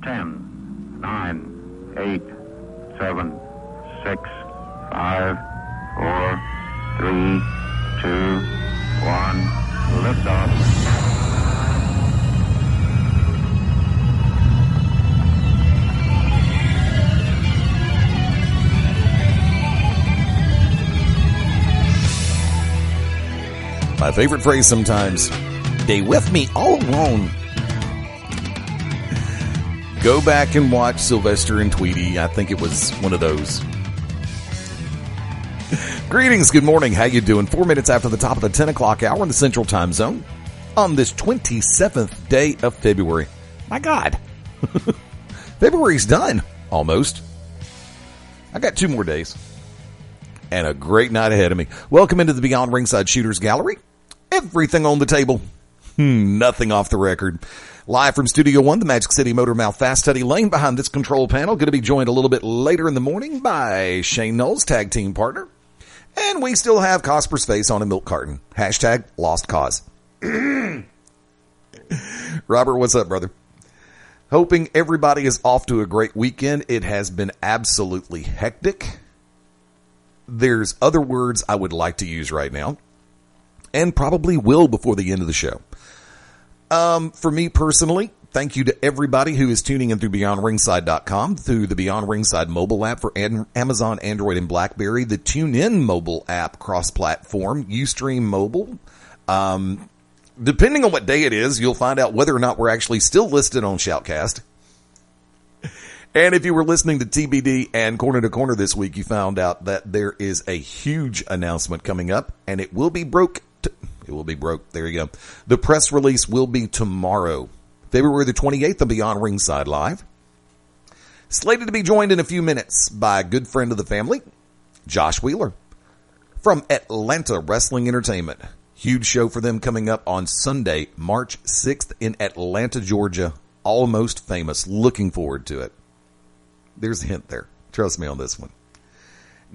10, 9, 8, 7, 6, 5, 4, 3, 2, 1. Liftoff. My favorite phrase sometimes, "They with me all alone." Go back and watch Sylvester and Tweety. I think it was one of those. Greetings, good morning. How you doing? 4 minutes after the top of the 10 o'clock hour in the Central Time Zone on this 27th day of February. My God. February's done. Almost. I got 2 more days. And a great night ahead of me. Welcome into the Beyond Ringside Shooters Gallery. Everything on the table. Nothing off the record. Live from Studio 1, the Magic City Motor Mouth, Fast Eddie Layne behind this control panel. Going to be joined a little bit later in the morning by Shane Noles, tag team partner. And we still have Cosper's face on a milk carton. Hashtag lost cause. Robert, what's up, brother? Hoping everybody is off to a great weekend. It has been absolutely hectic. There's other words I would like to use right now, and probably will before the end of the show. For me personally, thank you to everybody who is tuning in through BeyondRingside.com, through the Beyond Ringside mobile app for Amazon, Android, and BlackBerry, the TuneIn mobile app cross-platform, Ustream Mobile. Depending on what day it is, you'll find out whether or not we're actually still listed on Shoutcast. And if you were listening to TBD and Corner to Corner this week, you found out that there is a huge announcement coming up, and it will be broke. It will be broke. There you go. The press release will be tomorrow, February the 28th of Beyond Ringside Live. Slated to be joined in a few minutes by a good friend of the family, Josh Wheeler, from Atlanta Wrestling Entertainment. Huge show for them coming up on Sunday, March 6th in Atlanta, Georgia. Almost Famous. Looking forward to it. There's a hint there. Trust me on this one.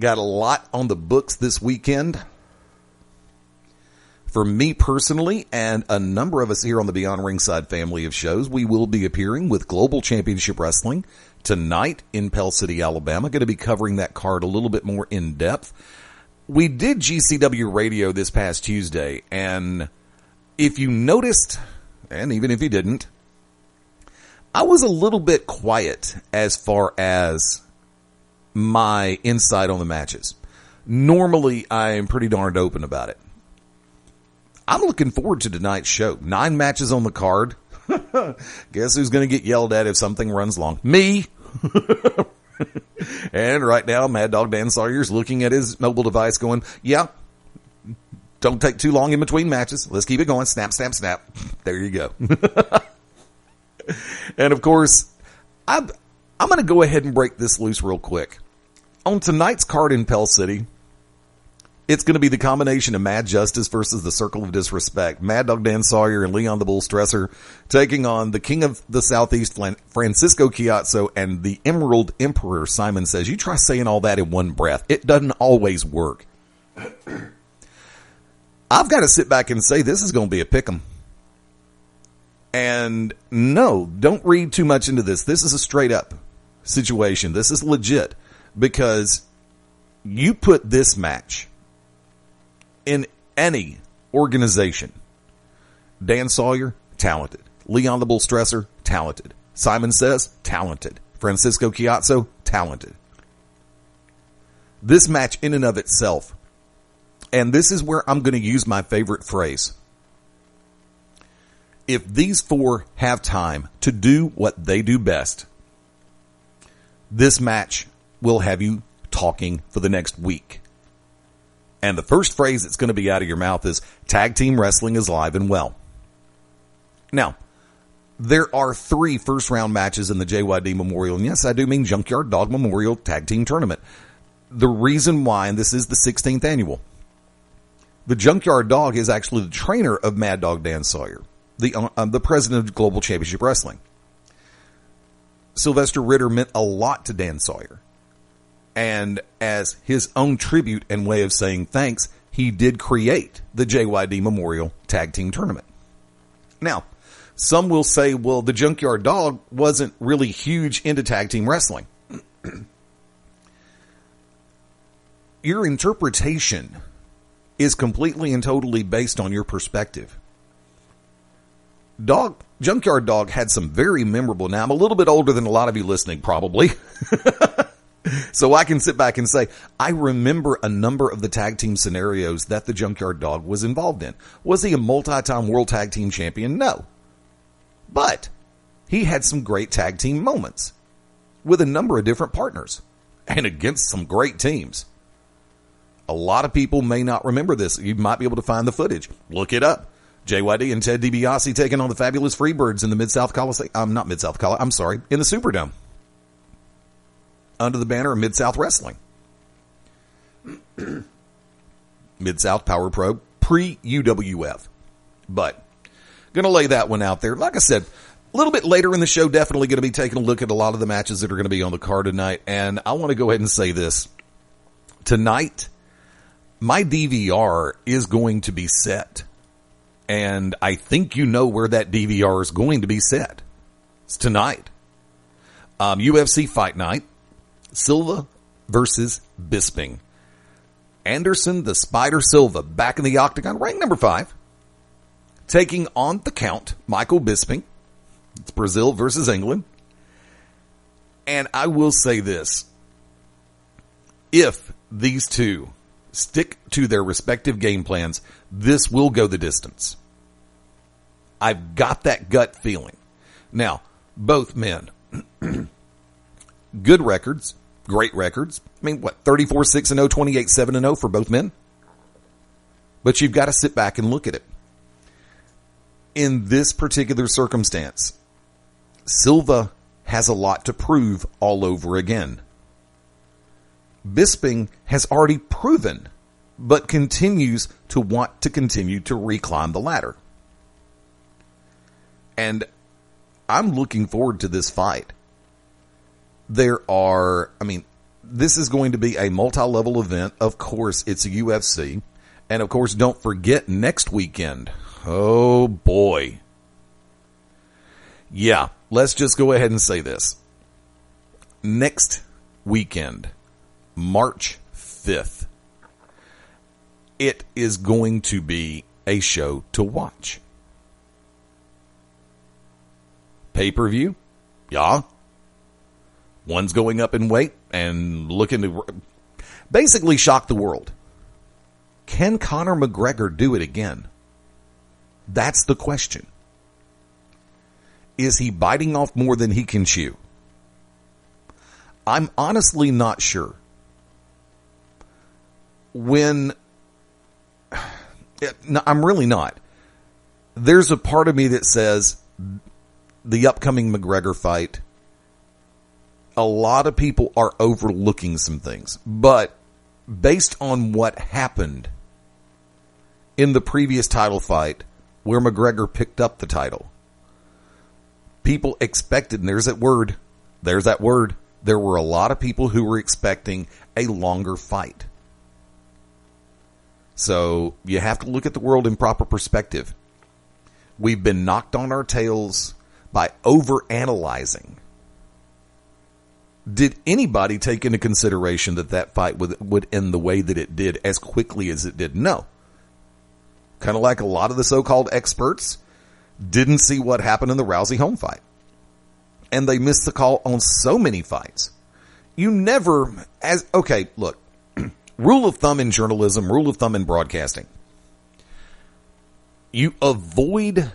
Got a lot on the books this weekend. For me personally, and a number of us here on the Beyond Ringside family of shows, we will be appearing with Global Championship Wrestling tonight in Pell City, Alabama. Going to be covering that card a little bit more in depth. We did GCW Radio this past Tuesday, and if you noticed, and even if you didn't, I was a little bit quiet as far as my insight on the matches. Normally, I am pretty darned open about it. I'm looking forward to tonight's show. 9 matches on the card. Guess who's going to get yelled at if something runs long? Me! And right now, Mad Dog Dan Sawyer's looking at his mobile device going, yeah, don't take too long in between matches. Let's keep it going. Snap, snap, snap. There you go. And of course, I'm going to go ahead and break this loose real quick. On tonight's card in Pell City, it's going to be the combination of Mad Justice versus the Circle of Disrespect. Mad Dog Dan Sawyer and Leon the Bull Stresser taking on the King of the Southeast, Francisco Chiazzo, and the Emerald Emperor, Simon Says. You try saying all that in one breath. It doesn't always work. I've got to sit back and say this is going to be a pick'em. And no, don't read too much into this. This is a straight up situation. This is legit because you put this match in any organization. Dan Sawyer, talented. Leon the Bull Stresser, talented. Simon Says, talented. Francisco Chiazzo, talented. This match in and of itself, and this is where I'm going to use my favorite phrase. If these 4 have time to do what they do best, this match will have you talking for the next week. And the first phrase that's going to be out of your mouth is, tag team wrestling is live and well. Now, there are 3 first-round matches in the JYD Memorial, and yes, I do mean Junkyard Dog Memorial Tag Team Tournament. The reason why, and this is the 16th annual, the Junkyard Dog is actually the trainer of Mad Dog Dan Sawyer, the president of Global Championship Wrestling. Sylvester Ritter meant a lot to Dan Sawyer. And as his own tribute and way of saying thanks, he did create the JYD Memorial Tag Team Tournament. Now, Some will say, well, the Junkyard Dog wasn't really huge into tag team wrestling. Your interpretation is completely and totally based on your perspective. Junkyard Dog had some very memorable. Now, I'm a little bit older than a lot of you listening, probably. So I can sit back and say, I remember a number of the tag team scenarios that the Junkyard Dog was involved in. Was he a multi-time world tag team champion? No. But he had some great tag team moments with a number of different partners and against some great teams. A lot of people may not remember this. You might be able to find the footage. Look it up. JYD and Ted DiBiase taking on the Fabulous Freebirds in the Mid-South Coliseum. Not Mid-South Coliseum. I'm sorry. In the Superdome. Under the banner of Mid-South Wrestling. Mid-South Power Pro, pre-UWF. But, going to lay that one out there. Like I said, a little bit later in the show, definitely going to be taking a look at a lot of the matches that are going to be on the card tonight. And I want to go ahead and say this. Tonight, my DVR is going to be set. And I think you know where that DVR is going to be set. It's tonight. UFC Fight Night. Silva versus Bisping. Anderson the Spider Silva back in the octagon, rank number 5. Taking on the Count, Michael Bisping. It's Brazil versus England. And I will say this. If these two stick to their respective game plans, this will go the distance. I've got that gut feeling. Now, both men. Good records. Great records. I mean, 34-6-0, 28-7-0 for both men? But you've got to sit back and look at it. In this particular circumstance, Silva has a lot to prove all over again. Bisping has already proven, but continues to want to continue to reclimb the ladder. And I'm looking forward to this fight. This is going to be a multi-level event. Of course, it's a UFC. And of course, don't forget next weekend. Oh boy. Yeah, let's just go ahead and say this. Next weekend, March 5th, it is going to be a show to watch. Pay-per-view? Yeah. One's going up in weight and looking to basically shock the world. Can Conor McGregor do it again? That's the question. Is he biting off more than he can chew? I'm honestly not sure. I'm really not. There's a part of me that says the upcoming McGregor fight, a lot of people are overlooking some things. But based on what happened in the previous title fight where McGregor picked up the title, people expected, and there's that word, there were a lot of people who were expecting a longer fight. So you have to look at the world in proper perspective. We've been knocked on our tails by overanalyzing. Did anybody take into consideration that fight would end the way that it did as quickly as it did? No. Kind of like a lot of the so-called experts didn't see what happened in the Rousey home fight. And they missed the call on so many fights. You never, look, rule of thumb in journalism, rule of thumb in broadcasting. You avoid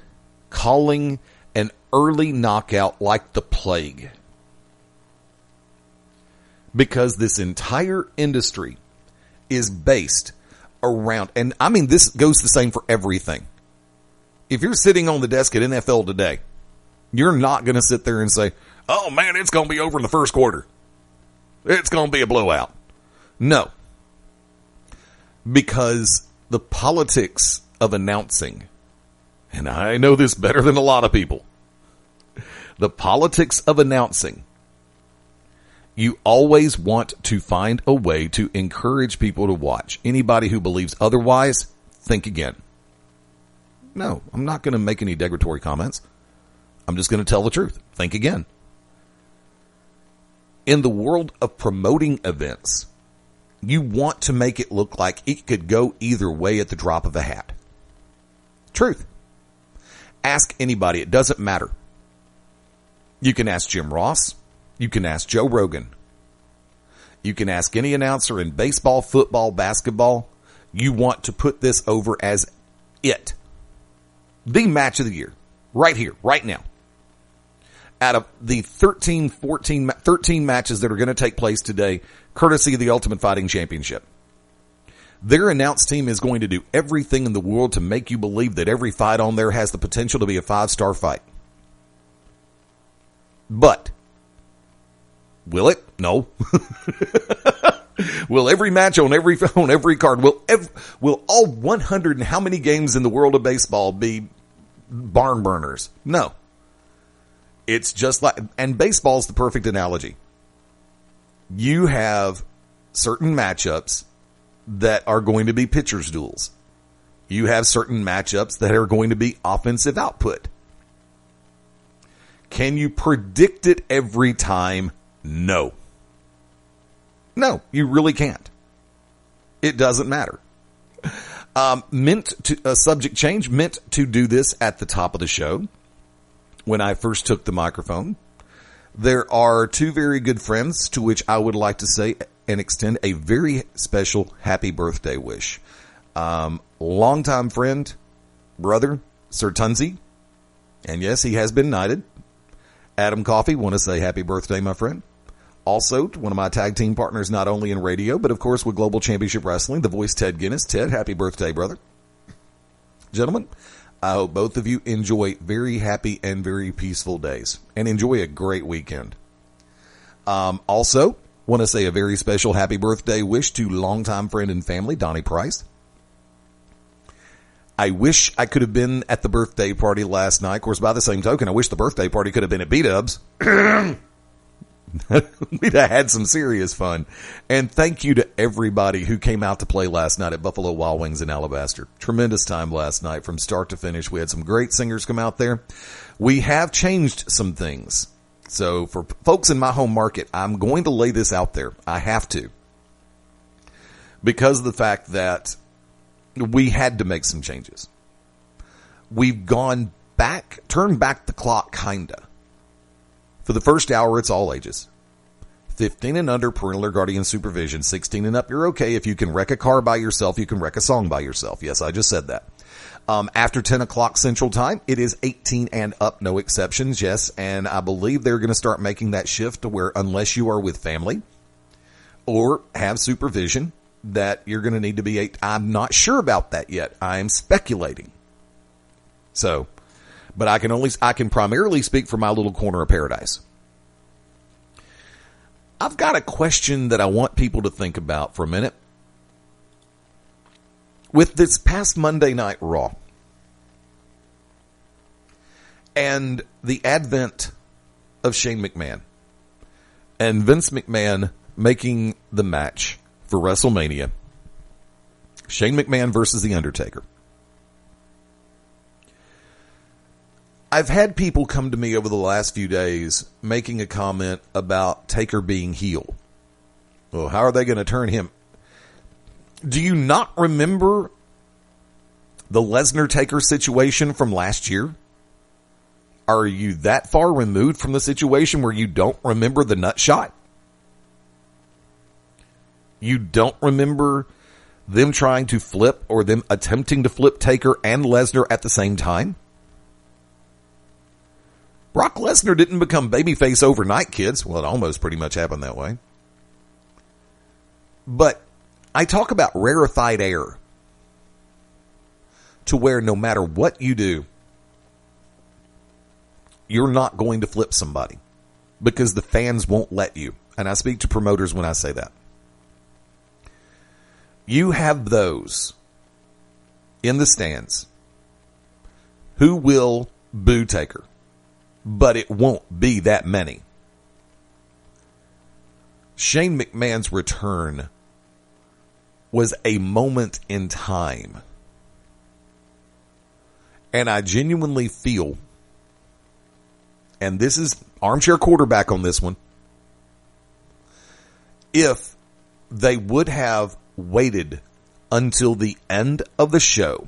calling an early knockout like the plague. Because this entire industry is based around, and I mean, this goes the same for everything. If you're sitting on the desk at NFL today, you're not going to sit there and say, oh man, it's going to be over in the first quarter. It's going to be a blowout. No. Because the politics of announcing, and I know this better than a lot of people, the politics of announcing, you always want to find a way to encourage people to watch. Anybody who believes otherwise, think again. No, I'm not going to make any degradatory comments. I'm just going to tell the truth. Think again. In the world of promoting events, you want to make it look like it could go either way at the drop of a hat. Truth. Ask anybody. It doesn't matter. You can ask Jim Ross. You can ask Joe Rogan. You can ask any announcer in baseball, football, basketball. You want to put this over as it. The match of the year. Right here, right now. Out of the 13 matches that are going to take place today, courtesy of the Ultimate Fighting Championship, their announced team is going to do everything in the world to make you believe that every fight on there has the potential to be a 5-star fight. But, will it? No. Will every match on every card, will all 100 and how many games in the world of baseball be barn burners? No. It's just like, and baseball's the perfect analogy. You have certain matchups that are going to be pitcher's duels. You have certain matchups that are going to be offensive output. Can you predict it every time? No. No, you really can't. It doesn't matter. Subject change, meant to do this at the top of the show when I first took the microphone. There are two very good friends to which I would like to say and extend a very special happy birthday wish. Longtime friend, brother, Sir Tunzi, and yes, he has been knighted. Adam Coffey, want to say happy birthday, my friend. Also, one of my tag team partners, not only in radio, but of course with Global Championship Wrestling, the voice Ted Guinness. Ted, happy birthday, brother. Gentlemen, I hope both of you enjoy very happy and very peaceful days and enjoy a great weekend. Also, want to say a very special happy birthday wish to longtime friend and family, Donnie Price. I wish I could have been at the birthday party last night. Of course, by the same token, I wish the birthday party could have been at B-Dubs. We'd have had some serious fun. And thank you to everybody who came out to play last night at Buffalo Wild Wings in Alabaster. Tremendous time last night from start to finish. We had some great singers come out there. We have changed some things. So for folks in my home market, I'm going to lay this out there. I have to. Because of the fact that we had to make some changes. We've gone back, turned back the clock, kinda. For the first hour, it's all ages. 15 and under, parental or guardian supervision. 16 and up, you're okay. If you can wreck a car by yourself, you can wreck a song by yourself. Yes, I just said that. After 10 o'clock Central Time, it is 18 and up, no exceptions, yes. And I believe they're going to start making that shift to where unless you are with family or have supervision, that you're going to need to be 8. I'm not sure about that yet. I'm speculating. So, but I can primarily speak for my little corner of paradise. I've got a question that I want people to think about for a minute. With this past Monday Night Raw and the advent of Shane McMahon and Vince McMahon making the match for WrestleMania, Shane McMahon versus The Undertaker. I've had people come to me over the last few days making a comment about Taker being heel. Well, how are they going to turn him? Do you not remember the Lesnar-Taker situation from last year? Are you that far removed from the situation where you don't remember the nut shot? You don't remember them trying to flip or them attempting to flip Taker and Lesnar at the same time? Brock Lesnar didn't become babyface overnight, kids. Well, it almost pretty much happened that way. But I talk about rarefied air to where no matter what you do, you're not going to flip somebody because the fans won't let you. And I speak to promoters when I say that. You have those in the stands who will boo Taker, but it won't be that many. Shane McMahon's return was a moment in time. And I genuinely feel and this is armchair quarterback on this one, if they would have waited until the end of the show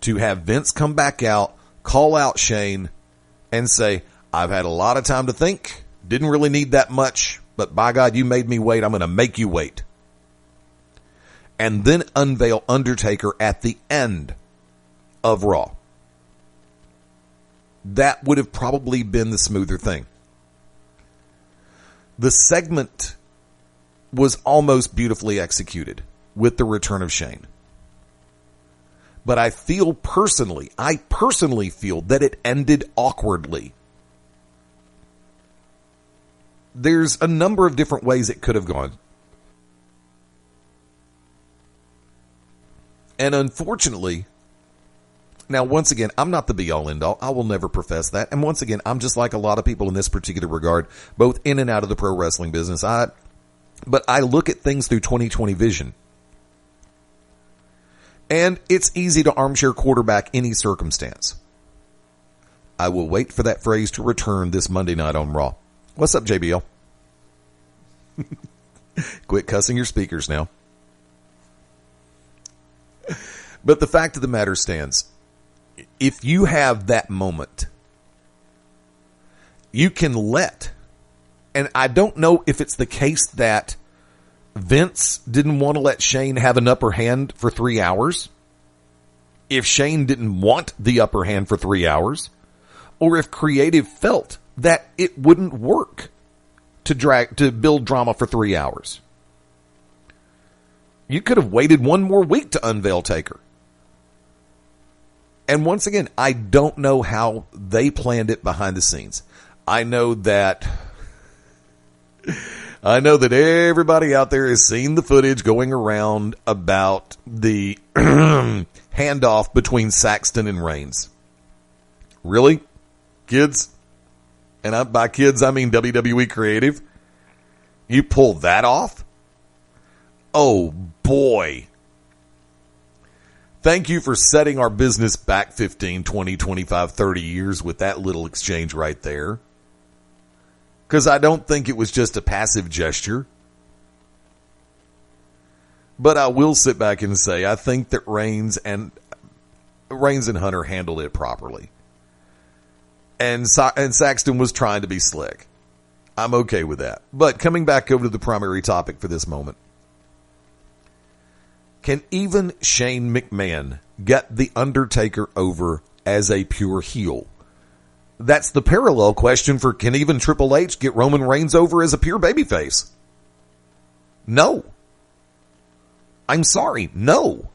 to have Vince come back out, call out Shane, and say, I've had a lot of time to think, didn't really need that much, but by God, you made me wait, I'm going to make you wait. And then unveil Undertaker at the end of Raw. That would have probably been the smoother thing. The segment was almost beautifully executed with the return of Shane. But I personally feel that it ended awkwardly. There's a number of different ways it could have gone. And unfortunately, now once again, I'm not the be-all end-all. I will never profess that. And once again, I'm just like a lot of people in this particular regard, both in and out of the pro wrestling business. But I look at things through 2020 vision. And it's easy to armchair quarterback any circumstance. I will wait for that phrase to return this Monday night on Raw. What's up, JBL? Quit cussing your speakers now. But the fact of the matter stands, if you have that moment, you can let, and I don't know if it's the case that Vince didn't want to let Shane have an upper hand for 3 hours, if Shane didn't want the upper hand for 3 hours, or if creative felt that it wouldn't work to build drama for 3 hours. You could have waited one more week to unveil Taker. And once again, I don't know how they planned it behind the scenes. I know that everybody out there has seen the footage going around about the handoff between Saxton and Reigns. Really? Kids? And by kids, I mean WWE creative. You pull that off? Oh, boy. Thank you for setting our business back 15, 20, 25, 30 years with that little exchange right there. Because I don't think it was just a passive gesture. But I will sit back and say I think that Reigns and Hunter handled it properly. And Saxton was trying to be slick. I'm okay with that. But coming back over to the primary topic for this moment. Can even Shane McMahon get The Undertaker over as a pure heel? That's the parallel question for can even Triple H get Roman Reigns over as a pure babyface? No. I'm sorry, no.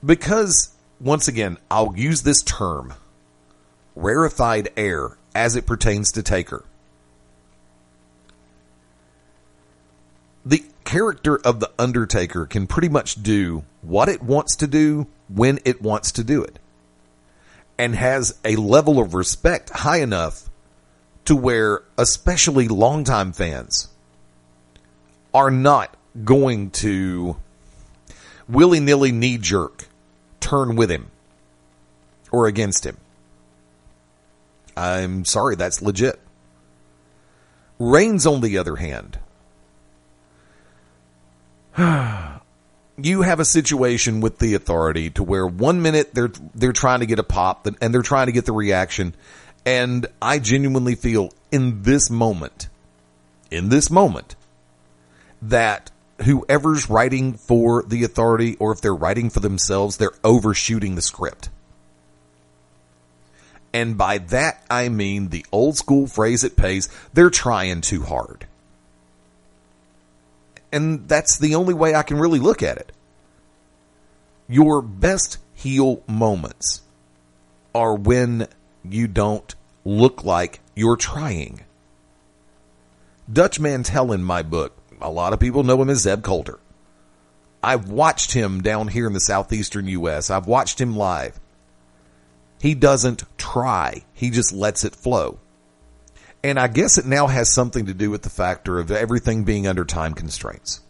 Because, once again, I'll use this term, rarefied air, as it pertains to Taker. The character of The Undertaker can pretty much do what it wants to do when it wants to do it. And has a level of respect high enough to where, especially longtime fans, are not going to willy-nilly knee-jerk turn with him or against him. I'm sorry, that's legit. Reigns, on the other hand, you have a situation with the Authority to where 1 minute they're trying to get a pop and they're trying to get the reaction, and I genuinely feel in this moment that whoever's writing for the Authority, or if they're writing for themselves, they're overshooting the script. And by that I mean the old school phrase it pays, they're trying too hard. And that's the only way I can really look at it. Your best heel moments are when you don't look like you're trying. Dutch Mantel in my book, a lot of people know him as Zeb Coulter. I've watched him down here in the southeastern U.S. I've watched him live. He doesn't try. He just lets it flow. And I guess it now has something to do with the factor of everything being under time constraints.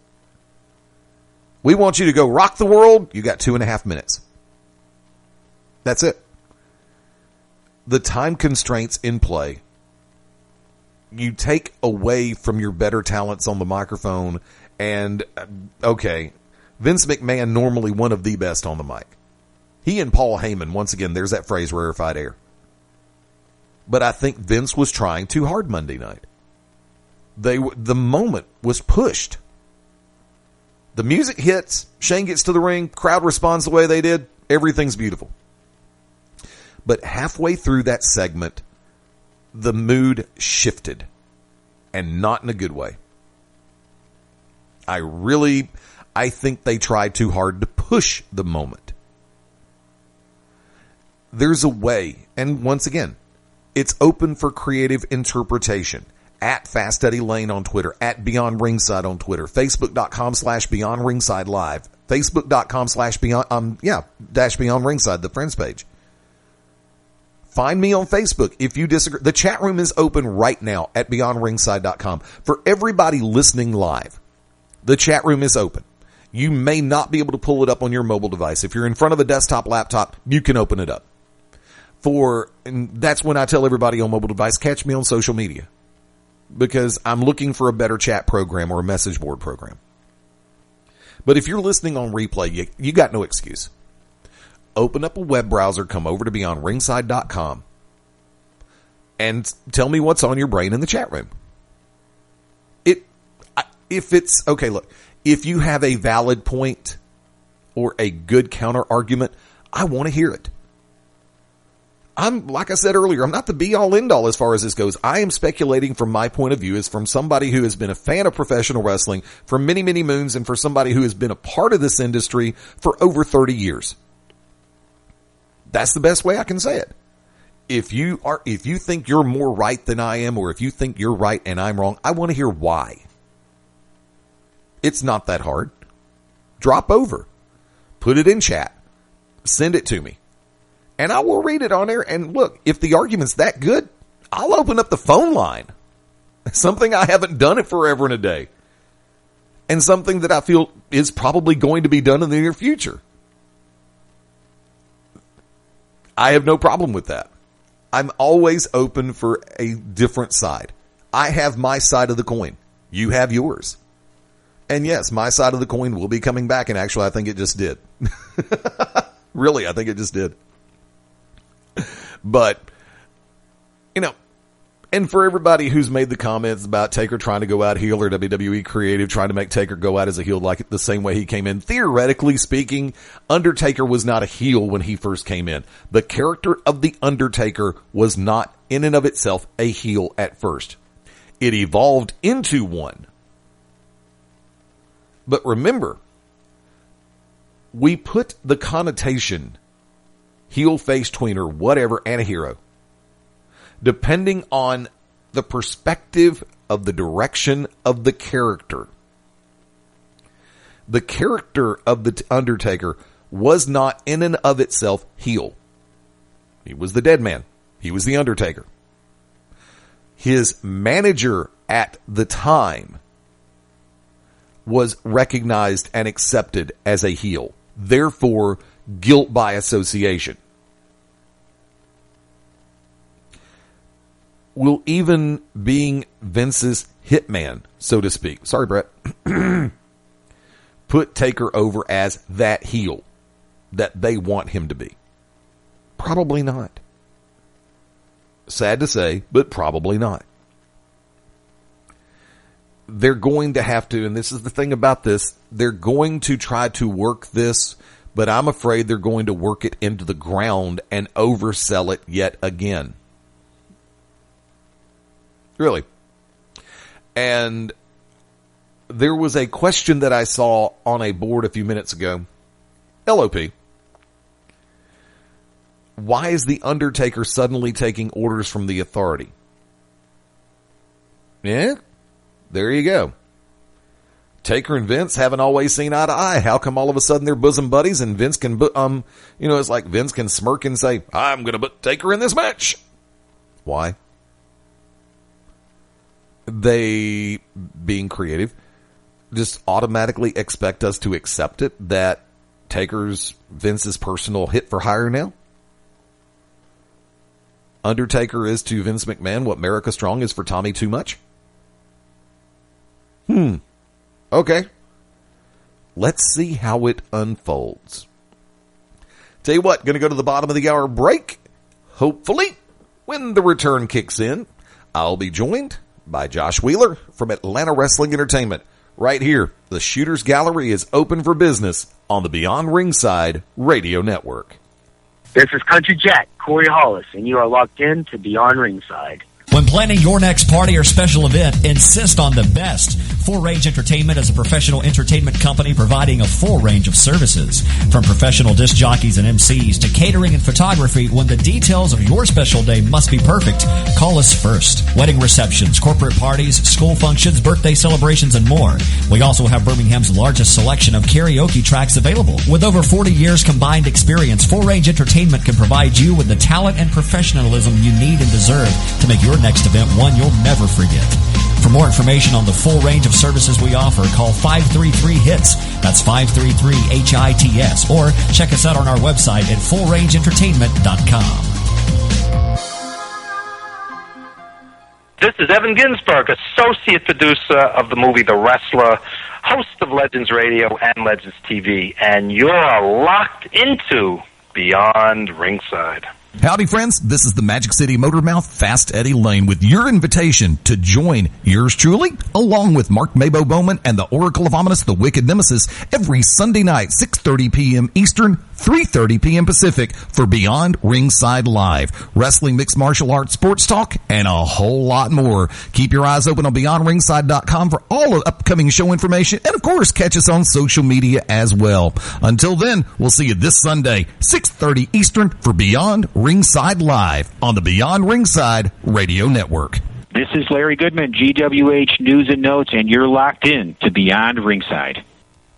We want you to go rock the world. You got 2.5 minutes. That's it. The time constraints in play, you take away from your better talents on the microphone, and, okay, Vince McMahon, normally one of the best on the mic. He and Paul Heyman, once again, there's that phrase, rarefied air. But I think Vince was trying too hard Monday night. The moment was pushed. The music hits, Shane gets to the ring, crowd responds the way they did, everything's beautiful. But halfway through that segment, the mood shifted, and not in a good way. I think they tried too hard to push the moment. There's a way, and once again, it's open for creative interpretation. At Fast Eddie Layne on Twitter, at Beyond Ringside on Twitter, Facebook.com/Beyond Ringside Live, Facebook.com/Beyond Ringside, the friends page. Find me on Facebook if you disagree. The chat room is open right now at BeyondRingside.com. For everybody listening live, the chat room is open. You may not be able to pull it up on your mobile device. If you're in front of a desktop, laptop, you can open it up. And that's when I tell everybody on mobile device, catch me on social media. Because I'm looking for a better chat program or a message board program. But if you're listening on replay, you got no excuse. Open up a web browser, come over to BeyondRingside.com, and tell me what's on your brain in the chat room. If you have a valid point or a good counter argument, I want to hear it. Like I said earlier, I'm not the be-all, end-all as far as this goes. I am speculating from my point of view as from somebody who has been a fan of professional wrestling for many, many moons, and for somebody who has been a part of this industry for over 30 years. That's the best way I can say it. If you think you're more right than I am, or if you think you're right and I'm wrong, I want to hear why. It's not that hard. Drop over. Put it in chat. Send it to me. And I will read it on air. And look, if the argument's that good, I'll open up the phone line. Something I haven't done it forever and a day. And something that I feel is probably going to be done in the near future. I have no problem with that. I'm always open for a different side. I have my side of the coin. You have yours. And yes, my side of the coin will be coming back. And actually, I think it just did. Really, I think it just did. But, and for everybody who's made the comments about Taker trying to go out heel, or WWE creative trying to make Taker go out as a heel like the same way he came in, theoretically speaking, Undertaker was not a heel when he first came in. The character of The Undertaker was not in and of itself a heel at first. It evolved into one. But remember, we put the connotation heel, face, tweener, whatever, and a hero, depending on the perspective of the direction of the character. The character of the Undertaker was not in and of itself heel. He was the dead man. He was the Undertaker. His manager at the time was recognized and accepted as a heel. Therefore, guilt by association. Will even being Vince's hitman, so to speak, sorry Brett, put Taker over as that heel that they want him to be? Probably not. Sad to say, but probably not. They're going to have to, and this is the thing about this, they're going to try to work this, but I'm afraid they're going to work it into the ground and oversell it yet again. Really. And there was a question that I saw on a board a few minutes ago. LOP. Why is The Undertaker suddenly taking orders from the Authority? Yeah, there you go. Taker and Vince haven't always seen eye to eye. How come all of a sudden they're bosom buddies and Vince can, it's like Vince can smirk and say, I'm going to put Taker in this match. Why? They, being creative, just automatically expect us to accept it that Taker's Vince's personal hit for hire now. Undertaker is to Vince McMahon what America Strong is for Tommy Too Much? Okay. Let's see how it unfolds. Tell you what, going to go to the bottom of the hour break. Hopefully, when the return kicks in, I'll be joined by Josh Wheeler from Atlanta Wrestling Entertainment. Right here, the Shooters Gallery is open for business on the Beyond Ringside Radio Network. This is Country Jack, Corey Hollis, and you are locked in to Beyond Ringside. When planning your next party or special event, insist on the best. Full Range Entertainment is a professional entertainment company providing a full range of services. From professional disc jockeys and MCs to catering and photography, when the details of your special day must be perfect, call us first. Wedding receptions, corporate parties, school functions, birthday celebrations, and more. We also have Birmingham's largest selection of karaoke tracks available. With over 40 years combined experience, Full Range Entertainment can provide you with the talent and professionalism you need and deserve to make your next event one you'll never forget. For more information on the full range of services we offer, call 533-HITS. That's 533-HITS. Or check us out on our website at fullrangeentertainment.com. This is Evan Ginsberg, associate producer of the movie The Wrestler, host of Legends Radio and Legends TV, and you're locked into Beyond Ringside. Howdy, friends. This is the Magic City Motormouth, Fast Eddie Layne, with your invitation to join yours truly, along with Mark Mabo Bowman and the Oracle of Ominous, the Wicked Nemesis, every Sunday night, 6:30 p.m. Eastern, 3:30 p.m. Pacific, for Beyond Ringside Live. Wrestling, mixed martial arts, sports talk, and a whole lot more. Keep your eyes open on BeyondRingside.com for all of upcoming show information, and of course, catch us on social media as well. Until then, we'll see you this Sunday, 6:30 Eastern, for Beyond Ringside Live on the Beyond Ringside Radio Network. This is Larry Goodman, GWH News and Notes, and you're locked in to Beyond Ringside.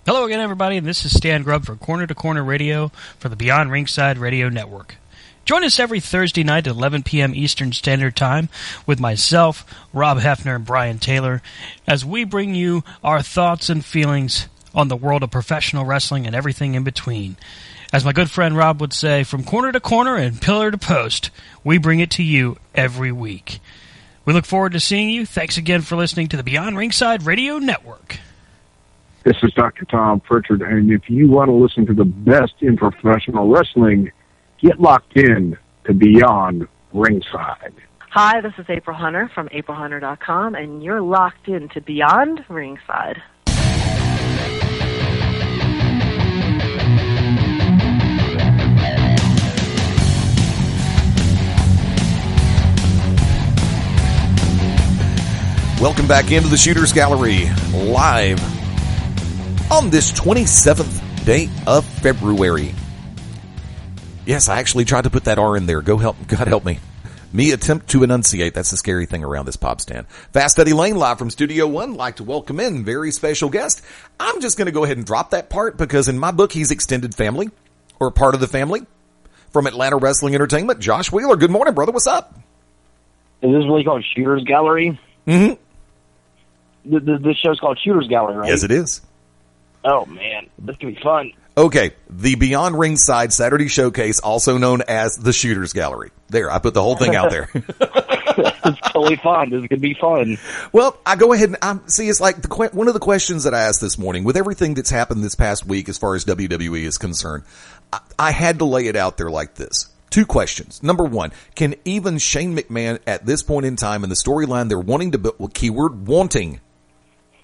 Hello again, everybody, and this is Stan Grubb for Corner to Corner Radio for the Beyond Ringside Radio Network. Join us every Thursday night at 11 p.m. Eastern Standard Time with myself, Rob Hefner, and Brian Taylor, as we bring you our thoughts and feelings on the world of professional wrestling and everything in between. As my good friend Rob would say, from corner to corner and pillar to post, we bring it to you every week. We look forward to seeing you. Thanks again for listening to the Beyond Ringside Radio Network. This is Dr. Tom Pritchard, and if you want to listen to the best in professional wrestling, get locked in to Beyond Ringside. Hi, this is April Hunter from aprilhunter.com, and you're locked in to Beyond Ringside. Welcome back into the Shooters Gallery, live on this 27th day of February. Yes, I actually tried to put that R in there. God help me. Me attempt to enunciate. That's the scary thing around this pop stand. Fast Eddie Layne, live from Studio One. Like to welcome in very special guest. I'm just going to go ahead and drop that part because in my book, he's extended family or part of the family. From Atlanta Wrestling Entertainment, Josh Wheeler. Good morning, brother. What's up? Is this really called Shooters Gallery? Mm-hmm. This show's called Shooters Gallery, right? Yes, it is. Oh, man. This could be fun. Okay, the Beyond Ringside Saturday Showcase, also known as the Shooters Gallery. There, I put the whole thing out there. It's totally fun. This could be fun. Well, I go ahead and see. It's like one of the questions that I asked this morning with everything that's happened this past week as far as WWE is concerned. I had to lay it out there like this. Two questions. Number one, can even Shane McMahon at this point in time in the storyline they're wanting to build, keyword wanting.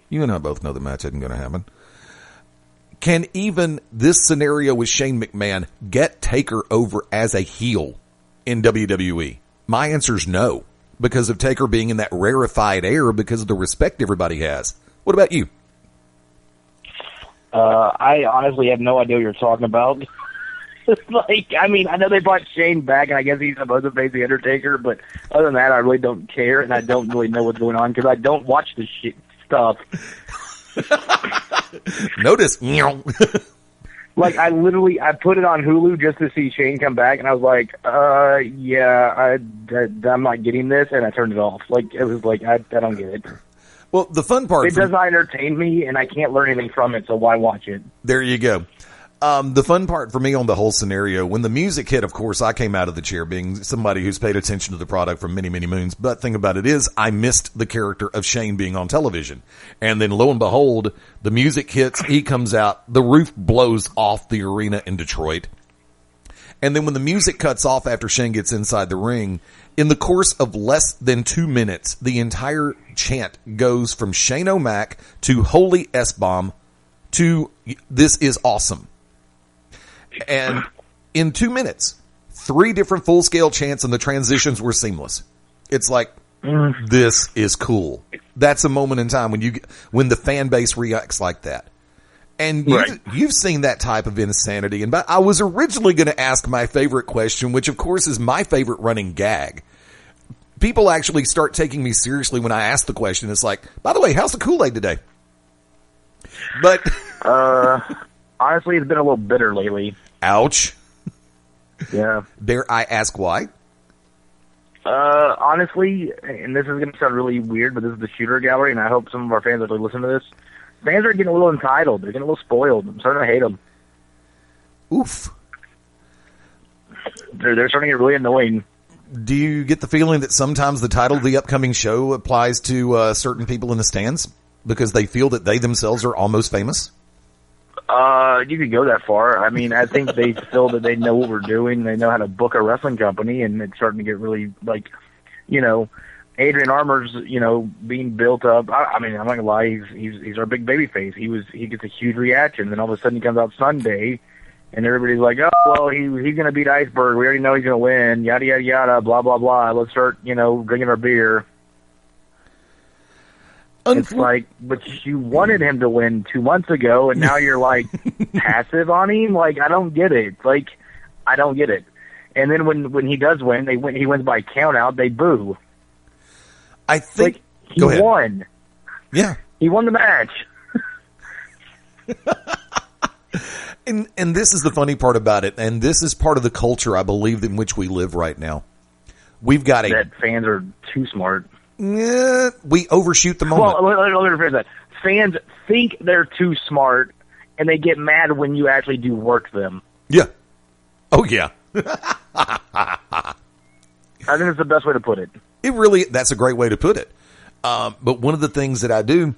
You and I both know the match isn't going to happen. Can even this scenario with Shane McMahon get Taker over as a heel in WWE? My answer is no, because of Taker being in that rarefied air because of the respect everybody has. What about you? I honestly have no idea what you're talking about. I know they brought Shane back, and I guess he's supposed to face the Undertaker, but other than that, I really don't care, and I don't really know what's going on because I don't watch this shit stuff. Notice. I put it on Hulu just to see Shane come back, and I was like, I'm not getting this, and I turned it off. It was like, I don't get it. Well, the fun part... It does not entertain me, and I can't learn anything from it, so why watch it? There you go. The fun part for me on the whole scenario, when the music hit, of course, I came out of the chair being somebody who's paid attention to the product for many, many moons. But the thing about it is, I missed the character of Shane being on television. And then lo and behold, the music hits, he comes out, the roof blows off the arena in Detroit. And then when the music cuts off after Shane gets inside the ring, in the course of less than 2 minutes, the entire chant goes from Shane O'Mac to Holy S-Bomb to This is Awesome. And in 2 minutes, 3 different full-scale chants and the transitions were seamless. It's like, this is cool. That's a moment in time when the fan base reacts like that. And you've seen that type of insanity. And I was originally going to ask my favorite question, which of course is my favorite running gag. People actually start taking me seriously when I ask the question. It's like, by the way, how's the Kool-Aid today? But honestly, it's been a little bitter lately. Ouch. Yeah. Dare I ask why? Honestly, and this is going to sound really weird, but this is the Shooter Gallery, and I hope some of our fans actually listen to this. Fans are getting a little entitled. They're getting a little spoiled. I'm starting to hate them. Oof. They're starting to get really annoying. Do you get the feeling that sometimes the title of the upcoming show applies to certain people in the stands because they feel that they themselves are almost famous? You could go that far. I mean, I think they feel that they know what we're doing. They know how to book a wrestling company, and it's starting to get really, like, you know, Adrian Armour's, you know, being built up. I mean, I'm not gonna lie, he's our big baby face. He gets a huge reaction, then all of a sudden he comes out Sunday, and everybody's like, oh, well, he's gonna beat Iceberg. We already know he's gonna win. Yada yada yada. Blah blah blah. Let's start, you know, drinking our beer. It's like, but you wanted him to win 2 months ago, and now you're like passive on him. Like, I don't get it. Like, I don't get it. And then when he does win, he wins by count out. They boo. I think he won. Yeah, he won the match. And this is the funny part about it, and this is part of the culture I believe in which we live right now. We've got that fans are too smart. Yeah, we overshoot the moment. Well, let me rephrase that. Fans think they're too smart, and they get mad when you actually do work them. Yeah. Oh, yeah. I think that's the best way to put it. That's a great way to put it. But one of the things that I do,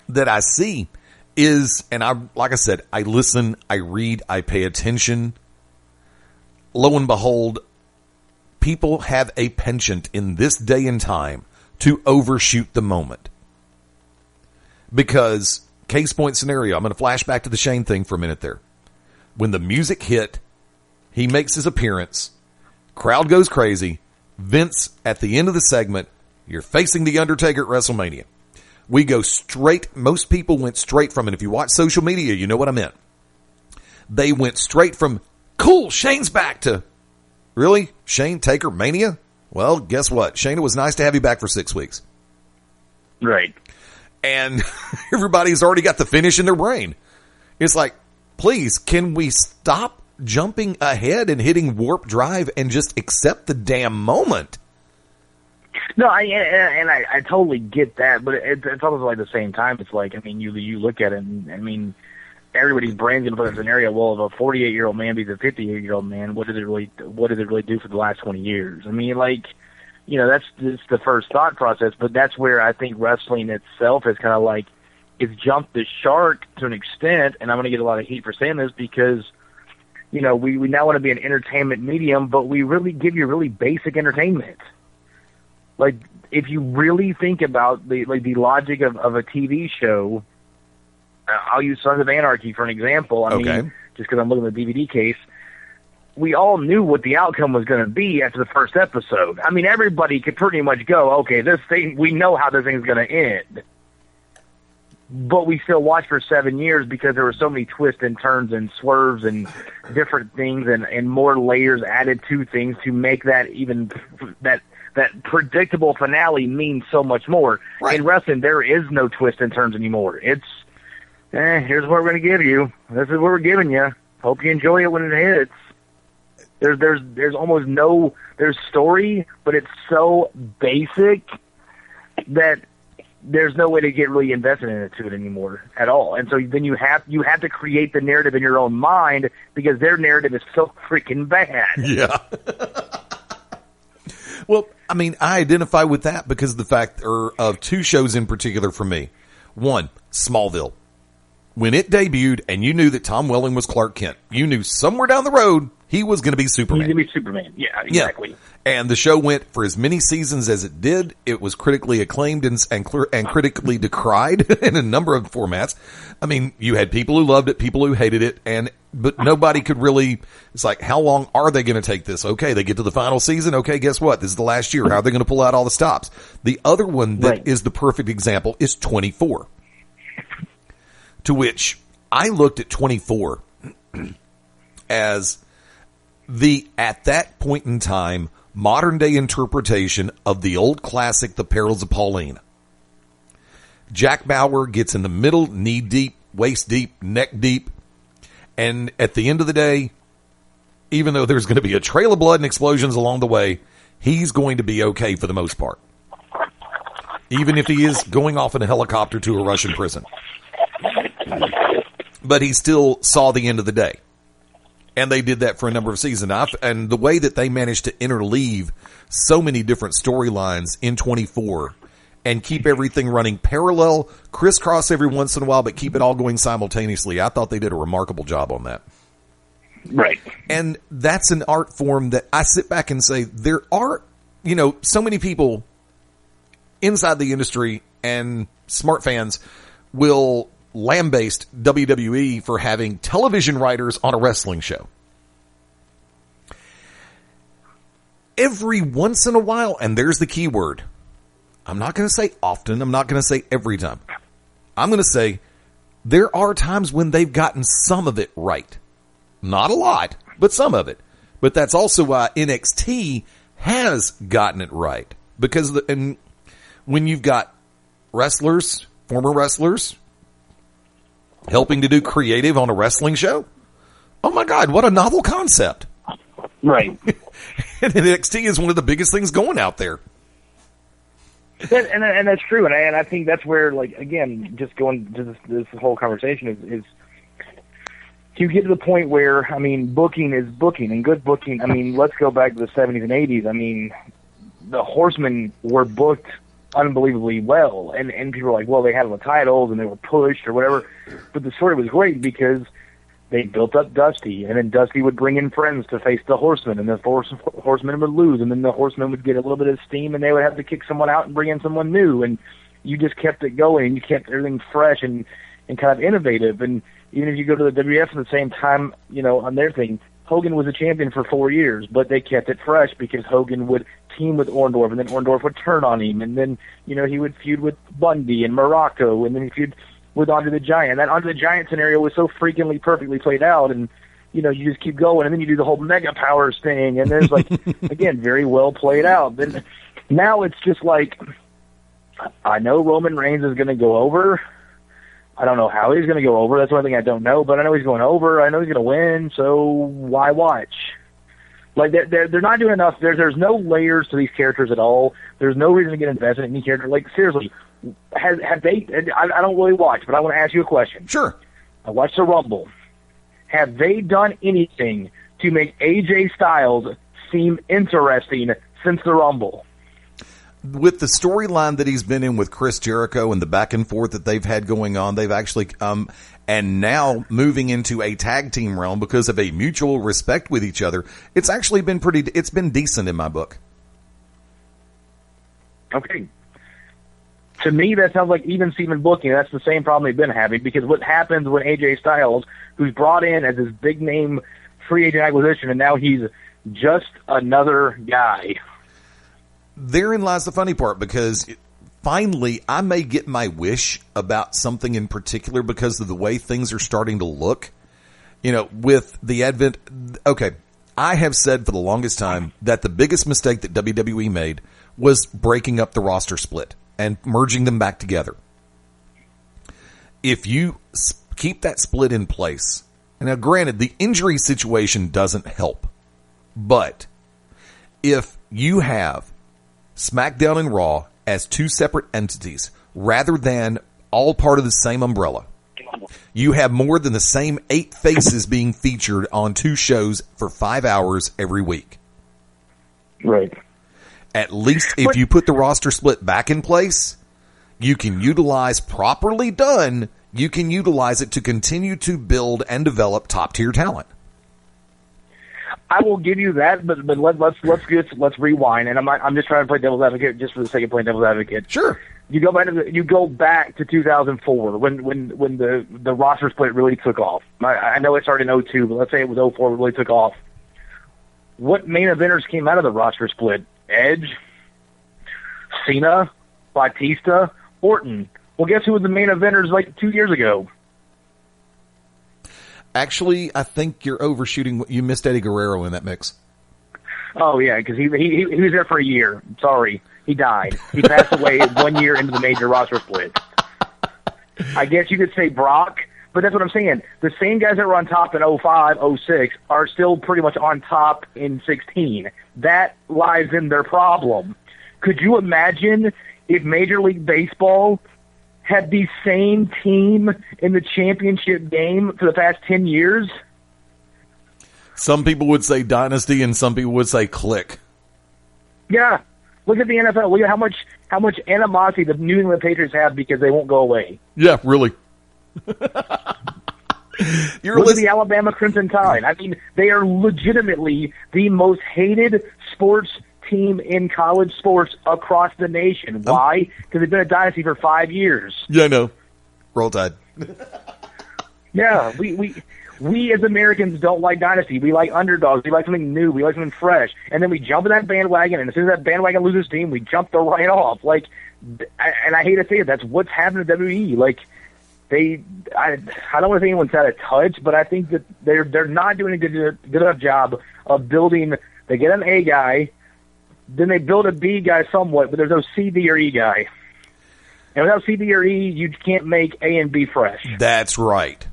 that I see is, and like I said, I listen, I read, I pay attention. Lo and behold, people have a penchant in this day and time to overshoot the moment. Because, case point scenario, I'm going to flash back to the Shane thing for a minute there. When the music hit, he makes his appearance, crowd goes crazy, Vince, at the end of the segment, you're facing The Undertaker at WrestleMania. We go straight, most people went straight from it. If you watch social media, you know what I meant. They went straight from, cool, Shane's back, to, really? Shane Taker Mania? Well, guess what? Shane, it was nice to have you back for 6 weeks. Right. And everybody's already got the finish in their brain. It's like, please, can we stop jumping ahead and hitting warp drive and just accept the damn moment? No, I totally get that, but it's almost like the same time. It's like, I mean, you look at it, and I mean, everybody's brain's gonna put in a scenario. Well, if a 48-year-old man beats a 58-year-old man, what did it really do for the last 20 years? I mean, like, you know, that's the first thought process. But that's where I think wrestling itself is kind of like it's jumped the shark to an extent. And I'm gonna get a lot of heat for saying this because, you know, we now want to be an entertainment medium, but we really give you really basic entertainment. Like, if you really think about the logic of a TV show, I'll use Sons of Anarchy for an example. I mean, just because I'm looking at the DVD case, we all knew what the outcome was going to be after the first episode. I mean, everybody could pretty much go, okay, this thing, we know how this thing's going to end. But we still watched for 7 years because there were so many twists and turns and swerves and different things and more layers added to things to make that even that predictable finale mean so much more. Right. In wrestling, there is no twist and turns anymore. It's, here's what we're going to give you. This is what we're giving you. Hope you enjoy it when it hits. There's almost there's story, but it's so basic that there's no way to get really invested into it anymore at all. And so then you have to create the narrative in your own mind because their narrative is so freaking bad. Yeah. Well, I mean, I identify with that because of the fact of two shows in particular for me. One, Smallville. When it debuted and you knew that Tom Welling was Clark Kent, you knew somewhere down the road he was going to be Superman. He's going to be Superman. Yeah, exactly. Yeah. And the show went for as many seasons as it did. It was critically acclaimed and critically decried in a number of formats. I mean, you had people who loved it, people who hated it, but nobody could really, it's like, how long are they going to take this? Okay, they get to the final season. Okay, guess what? This is the last year. How are they going to pull out all the stops? The other one that is the perfect example is 24. To which I looked at 24 as at that point in time, modern day interpretation of the old classic, The Perils of Pauline. Jack Bauer gets in the middle, knee deep, waist deep, neck deep. And at the end of the day, even though there's going to be a trail of blood and explosions along the way, he's going to be okay for the most part. Even if he is going off in a helicopter to a Russian prison. But he still saw the end of the day. And they did that for a number of seasons. And the way that they managed to interleave so many different storylines in 24 and keep everything running parallel, crisscross every once in a while, but keep it all going simultaneously, I thought they did a remarkable job on that. Right. And that's an art form that I sit back and say, there are, so many people inside the industry and smart fans will lambaste WWE for having television writers on a wrestling show. Every once in a while, and there's the key word. I'm not going to say often. I'm not going to say every time. I'm going to say there are times when they've gotten some of it right. Not a lot, but some of it. But that's also why NXT has gotten it right. Because when you've got wrestlers, former wrestlers, helping to do creative on a wrestling show, oh my God, what a novel concept. Right. And NXT is one of the biggest things going out there. And that's true. And I think that's where, again, just going to this whole conversation is you get to the point where, booking is booking, and good booking. Let's go back to the 70s and 80s. The Horsemen were booked unbelievably well, and people were like, well, they had all the titles and they were pushed or whatever, but the story was great because they built up Dusty, and then Dusty would bring in friends to face the Horsemen, and the Horsemen would lose, and then the Horsemen would get a little bit of steam, and they would have to kick someone out and bring in someone new, and you just kept it going, and you kept everything fresh and kind of innovative. And even if you go to the WWF at the same time, on their thing, Hogan was a champion for 4 years, but they kept it fresh because Hogan would team with Orndorff, and then Orndorff would turn on him, and then, he would feud with Bundy and Morocco, and then he feud with Andre the Giant. That Andre the Giant scenario was so freakingly perfectly played out, and, you just keep going, and then you do the whole Mega Powers thing, and there's, again, very well played out. Then now it's just I know Roman Reigns is going to go over. I don't know how he's going to go over. That's one thing I don't know, but I know he's going over. I know he's going to win, so why watch? They're not doing enough. There's no layers to these characters at all. There's no reason to get invested in any character. Seriously, have they? I don't really watch, but I want to ask you a question. Sure. I watched the Rumble. Have they done anything to make AJ Styles seem interesting since the Rumble? With the storyline that he's been in with Chris Jericho and the back and forth that they've had going on, they've actually and now moving into a tag team realm because of a mutual respect with each other. It's actually been it's been decent in my book. Okay. To me, that sounds like even Steven booking. That's the same problem they've been having, because what happens when AJ Styles, who's brought in as this big name free agent acquisition, and now he's just another guy. Therein lies the funny part, because finally I may get my wish about something in particular because of the way things are starting to look. With the advent. Okay, I have said for the longest time that the biggest mistake that WWE made was breaking up the roster split and merging them back together. If you keep that split in place, and now granted, the injury situation doesn't help, but if you have SmackDown and Raw as two separate entities rather than all part of the same umbrella. You have more than the same 8 faces being featured on 2 shows for 5 hours every week. Right. At least if you put the roster split back in place, you can utilize, properly done, you can utilize it to continue to build and develop top-tier talent. I will give you that, but let's rewind. And I'm just trying to play devil's advocate just for the sake of playing devil's advocate. Sure. You go back to 2004 when the roster split really took off. I know it started in 2002, but let's say it was 2004 really took off. What main eventers came out of the roster split? Edge, Cena, Batista, Orton. Well, guess who was the main eventers like 2 years ago? Actually, I think you're overshooting. You missed Eddie Guerrero in that mix. Oh, yeah, because he was there for a year. Sorry. He died. He passed away 1 year into the major roster split. I guess you could say Brock, but that's what I'm saying. The same guys that were on top in 05, 06 are still pretty much on top in 16. That lies in their problem. Could you imagine if Major League Baseball had the same team in the championship game for the past 10 years? Some people would say dynasty, and some people would say click. Yeah. Look at the NFL. Look at how much animosity the New England Patriots have because they won't go away. Yeah, really. Look at the Alabama Crimson Tide. I mean, they are legitimately the most hated sports team in college sports across the nation. Why? Because they've been a dynasty for 5 years. Yeah, I know. Roll Tide. Yeah, we as Americans don't like dynasty. We like underdogs. We like something new. We like something fresh. And then we jump in that bandwagon, and as soon as that bandwagon loses steam, we jump right off. Like, and I hate to say it, that's what's happened to WWE. Like, I don't want to say anyone's out of touch, but I think that they're not doing a good enough job of building. They get an A guy, then they build a B guy somewhat, but there's no C, D, or E guy. And without C, D, or E, you can't make A and B fresh. That's right.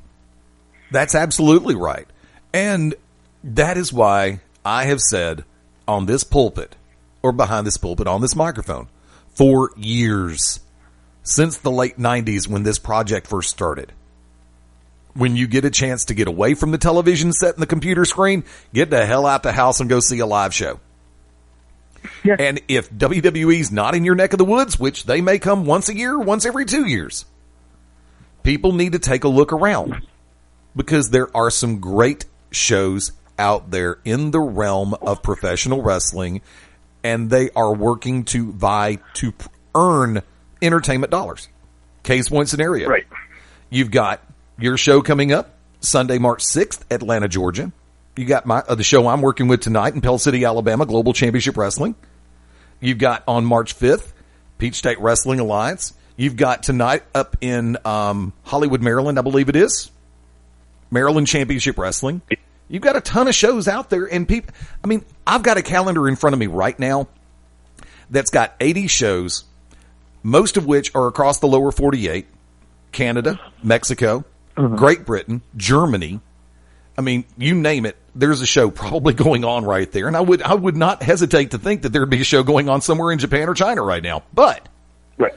That's absolutely right. And that is why I have said on this pulpit, or behind this pulpit, on this microphone, for years, since the late 90s when this project first started, when you get a chance to get away from the television set and the computer screen, get the hell out the house and go see a live show. Yeah. And if WWE's not in your neck of the woods, which they may come once a year, once every 2 years, people need to take a look around, because there are some great shows out there in the realm of professional wrestling, and they are working to vie to earn entertainment dollars. Case point scenario. Right. You've got your show coming up Sunday, March 6th, Atlanta, Georgia. You got the show I'm working with tonight in Pell City, Alabama, Global Championship Wrestling. You've got on March 5th, Peach State Wrestling Alliance. You've got tonight up in Hollywood, Maryland, I believe it is, Maryland Championship Wrestling. You've got a ton of shows out there, and people, I mean, I've got a calendar in front of me right now that's got 80 shows, most of which are across the lower 48, Canada, Mexico, Great Britain, Germany. I mean, you name it, there's a show probably going on right there. And I would not hesitate to think that there'd be a show going on somewhere in Japan or China right now. But right.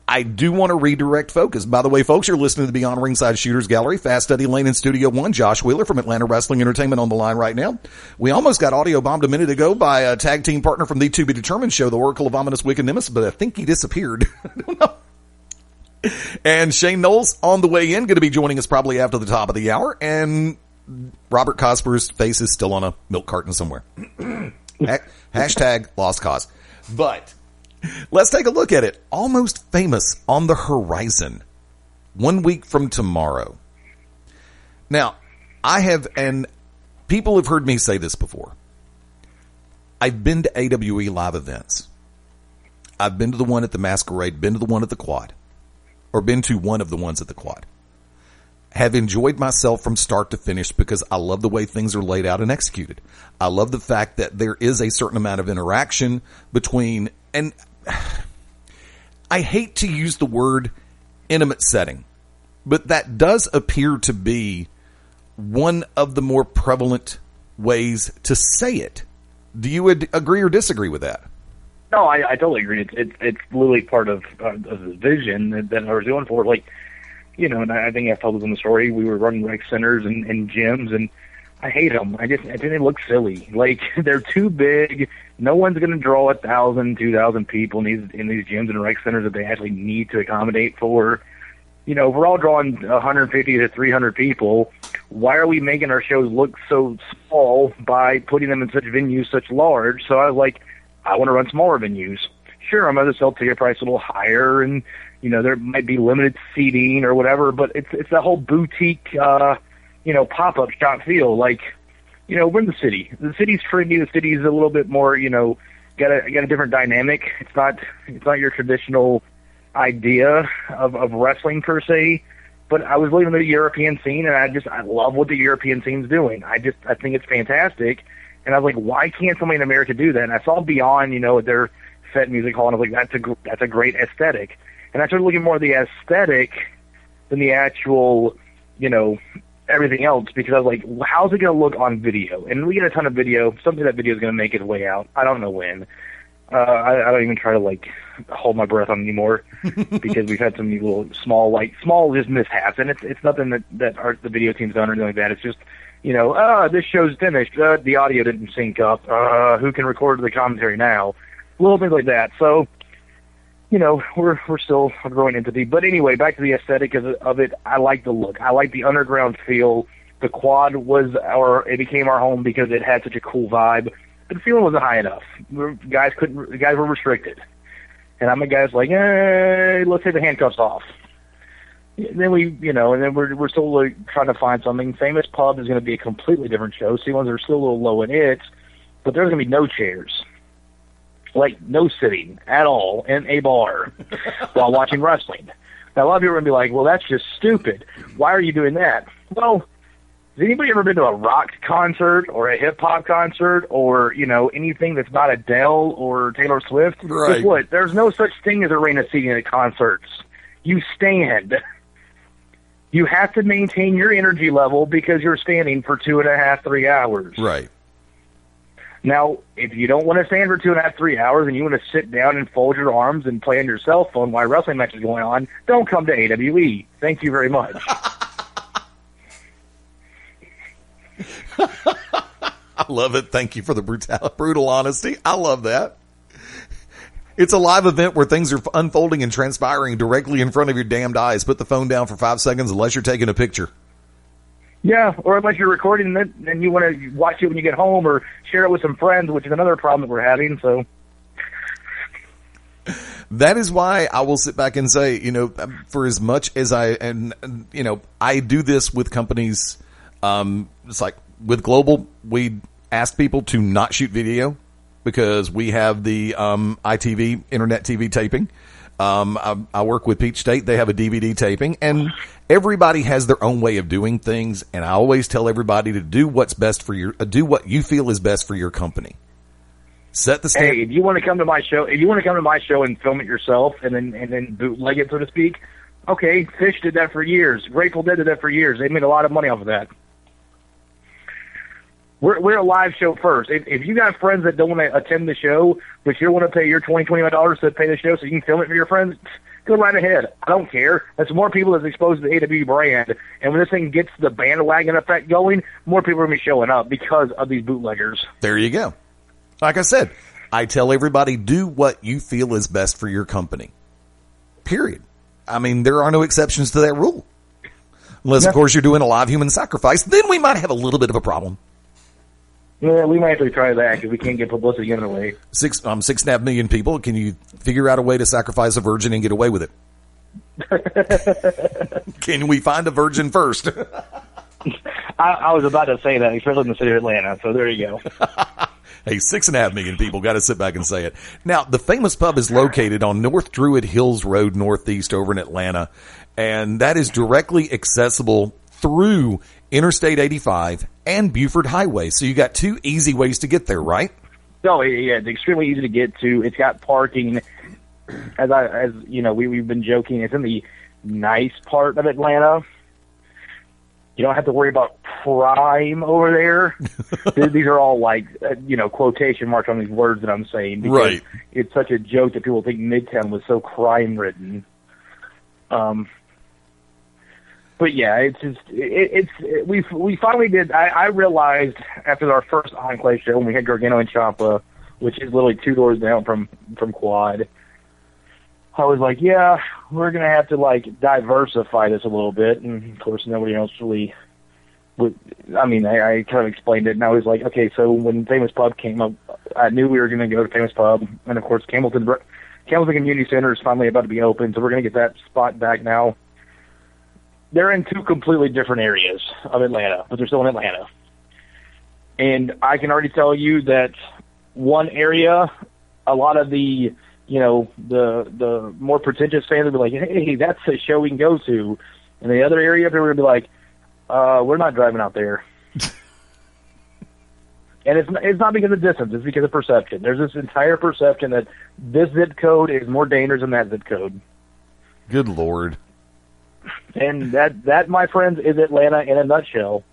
I do want to redirect focus. By the way, folks, you're listening to the Beyond Ringside Shooters Gallery. Fast Eddie Layne in Studio 1. Josh Wheeler from Atlanta Wrestling Entertainment on the line right now. We almost got audio bombed a minute ago by a tag team partner from the To Be Determined show, the Oracle of Ominous Wicked Nemesis, but I think he disappeared. I don't know. And Shane Knowles on the way in, going to be joining us probably after the top of the hour. And Robert Cosper's face is still on a milk carton somewhere. Hashtag lost cause. But let's take a look at it. Almost Famous on the horizon. 1 week from tomorrow. Now, I have, and people have heard me say this before. I've been to A.W.E. live events. I've been to the one at the Masquerade, been to the one at the Quad, or been to one of the ones at the Quad. Have enjoyed myself from start to finish because I love the way things are laid out and executed. I love the fact that there is a certain amount of interaction between, and I hate to use the word intimate setting, but that does appear to be one of the more prevalent ways to say it. Do you agree or disagree with that? No, I totally agree. It's literally part of the vision that I was going for. Like, you know, and I think I told them in the story, we were running rec centers and gyms, and I hate them. I think they look silly. Like, they're too big. No one's going to draw 1,000, 2,000 people in these gyms and rec centers that they actually need to accommodate for. You know, if we're all drawing 150 to 300 people, why are we making our shows look so small by putting them in such venues such large? So I was like, I want to run smaller venues. Sure, I'm going to sell ticket price a little higher, and, you know, there might be limited seating or whatever, but it's that whole boutique, you know, pop-up shop feel. Like, you know, we're in the city. The city's trendy. The city's a little bit more, you know, got a different dynamic. It's not your traditional idea of wrestling per se. But I was living in the European scene, and I love what the European scene's doing. I think it's fantastic. And I was like, why can't somebody in America do that? And I saw Beyond, you know, at their Fet Music Hall, and I was like, that's a great aesthetic. And I started looking more at the aesthetic than the actual, you know, everything else, because I was like, how's it going to look on video? And we get a ton of video. Something that video is going to make its way out. I don't know when. I don't even try to, like, hold my breath on it anymore because we've had some little small just mishaps. And it's nothing that the video team's done or anything like that. It's just, you know, this show's finished. The audio didn't sync up. Who can record the commentary now? Little things like that. So, you know, we're still a growing entity. But anyway, back to the aesthetic of it. I like the look. I like the underground feel. The quad it became our home because it had such a cool vibe. But the feeling wasn't high enough. Guys were restricted. And I'm a guy's like, let's take the handcuffs off. And then we're still like, trying to find something. Famous Pub is going to be a completely different show. C1s are still a little low in it, but there's going to be no chairs. Like, no sitting at all in a bar while watching wrestling. Now, a lot of people are going to be like, well, that's just stupid. Why are you doing that? Well, has anybody ever been to a rock concert or a hip-hop concert or, you know, anything that's not Adele or Taylor Swift? Right. Guess what? There's no such thing as arena seating at concerts. You stand. You have to maintain your energy level because you're standing for 2.5, 3 hours. Right. Now, if you don't want to stand for 2.5, 3 hours and you want to sit down and fold your arms and play on your cell phone while a wrestling match is going on, don't come to A.W.E. Thank you very much. I love it. Thank you for the brutal honesty. I love that. It's a live event where things are unfolding and transpiring directly in front of your damned eyes. Put the phone down for 5 seconds unless you're taking a picture. Yeah, or unless you're recording it and you want to watch it when you get home or share it with some friends, which is another problem that we're having. So that is why I will sit back and say, you know, for as much as I do this with companies, it's like with Global, we asked people to not shoot video because we have the ITV, Internet TV taping. I work with Peach State. They have a DVD taping, and everybody has their own way of doing things. And I always tell everybody to do what's best for do what you feel is best for your company. Set the standard. Hey, if you want to come to my show, and film it yourself and then bootleg it, so to speak, okay, Fish did that for years. Grateful Dead did that for years. They made a lot of money off of that. We're a live show first. If you got friends that don't want to attend the show, but you want to pay your $25 to pay the show so you can film it for your friends, go right ahead. I don't care. That's more people that's exposed to the A.W.E brand. And when this thing gets the bandwagon effect going, more people are going to be showing up because of these bootleggers. There you go. Like I said, I tell everybody, do what you feel is best for your company. Period. I mean, there are no exceptions to that rule. Unless, of course, you're doing a live human sacrifice. Then we might have a little bit of a problem. Yeah, we might actually try that because we can't get publicity in the way. 6.5 million people. Can you figure out a way to sacrifice a virgin and get away with it? Can we find a virgin first? I was about to say that, especially in the city of Atlanta. So there you go. Hey, 6.5 million people. Got to sit back and say it. Now, the Famous Pub is located on North Druid Hills Road, Northeast, over in Atlanta, and that is directly accessible through Interstate 85 and Buford Highway. So you got two easy ways to get there, right? No, yeah, it's extremely easy to get to. It's got parking. As you know, we've been joking. It's in the nice part of Atlanta. You don't have to worry about crime over there. These are all like, quotation marks on these words that I'm saying. Because right. It's such a joke that people think Midtown was so crime-ridden. But yeah, we finally did. I realized after our first Enclave show when we had Gargano and Ciampa, which is literally 2 doors down from Quad, I was like, yeah, we're gonna have to like diversify this a little bit, and of course nobody else really would. I mean, I kind of explained it, and I was like, okay, so when Famous Pub came up, I knew we were gonna go to Famous Pub, and of course Campbellton Community Center is finally about to be open, so we're gonna get that spot back now. They're in 2 completely different areas of Atlanta, but they're still in Atlanta. And I can already tell you that one area, a lot of the, the more pretentious fans will be like, hey, that's a show we can go to. And the other area, they're going to be like, we're not driving out there. And it's not because of distance, it's because of perception. There's this entire perception that this zip code is more dangerous than that zip code. Good Lord. And that, my friends, is Atlanta in a nutshell.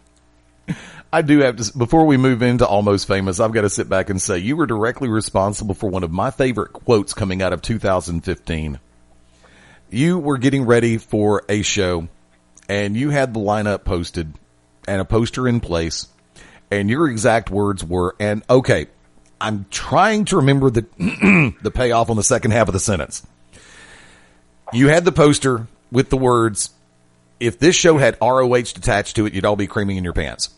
I do have to, before we move into Almost Famous, I've got to sit back and say you were directly responsible for one of my favorite quotes coming out of 2015. You were getting ready for a show, and you had the lineup posted and a poster in place, and your exact words were, and okay, I'm trying to remember the the payoff on the second half of the sentence. You had the poster with the words, if this show had ROH attached to it, you'd all be creaming in your pants.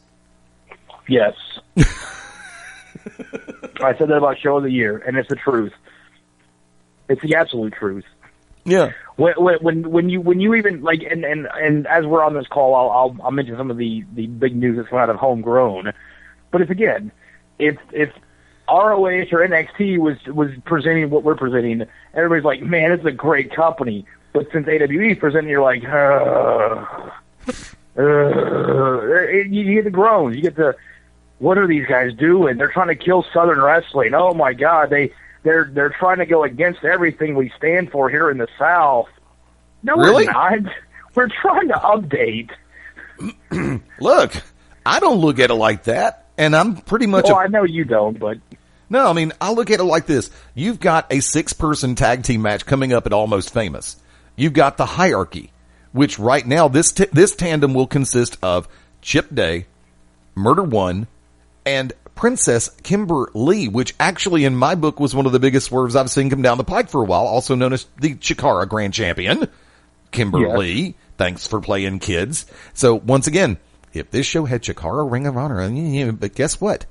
Yes. I said that about Show of the Year, and it's the truth. It's the absolute truth. Yeah. When you even, like, and as we're on this call, I'll mention some of the big news that's come out of Homegrown. But if ROH or NXT was presenting what we're presenting, everybody's like, man, it's a great company. But since A.W.E. is presenting, you're like, you get the groans. You get the, what are these guys doing? They're trying to kill Southern wrestling. Oh my God, they're trying to go against everything we stand for here in the South. No, really? We're not. We're trying to update. Look, I don't look at it like that, and I'm pretty much. Well, I know you don't, but. No, I mean, I look at it like this. You've got a 6-person tag team match coming up at Almost Famous. You've got the Hierarchy, which right now this tandem will consist of Chip Day, Murder One, and Princess Kimber Lee, which actually in my book was one of the biggest swerves I've seen come down the pike for a while, also known as the Chikara Grand Champion, Kimber Lee. Thanks for playing, kids. So once again, if this show had Chikara Ring of Honor, but guess what?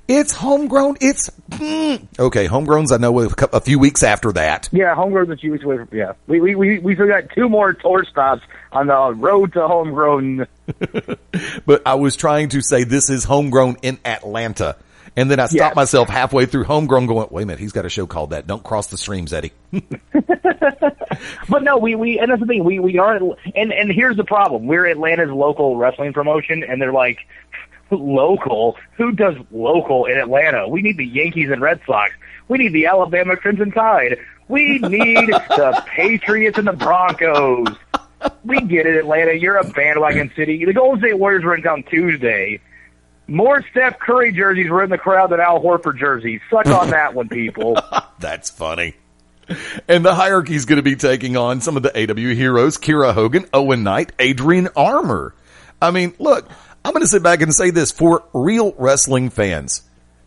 It's Homegrown. It's okay. Homegrown's, I know, a few weeks after that. Yeah, Homegrown's a few weeks away from. Yeah, we still got 2 more tour stops on the road to Homegrown. But I was trying to say this is Homegrown in Atlanta, and then I stopped myself halfway through Homegrown, going, "Wait a minute, he's got a show called that. Don't cross the streams, Eddie." But no, we and that's the thing. We are, and here's the problem: we're Atlanta's local wrestling promotion, and they're like. Local? Who does local in Atlanta? We need the Yankees and Red Sox. We need the Alabama Crimson Tide. We need the Patriots and the Broncos. We get it, Atlanta. You're a bandwagon city. The Golden State Warriors were in town Tuesday. More Steph Curry jerseys were in the crowd than Al Horford jerseys. Suck on that one, people. That's funny. And the Hierarchy is going to be taking on some of the A.W.E. heroes, Kira Hogan, Owen Knight, Adrian Armour. I mean, look, I'm going to sit back and say this for real wrestling fans.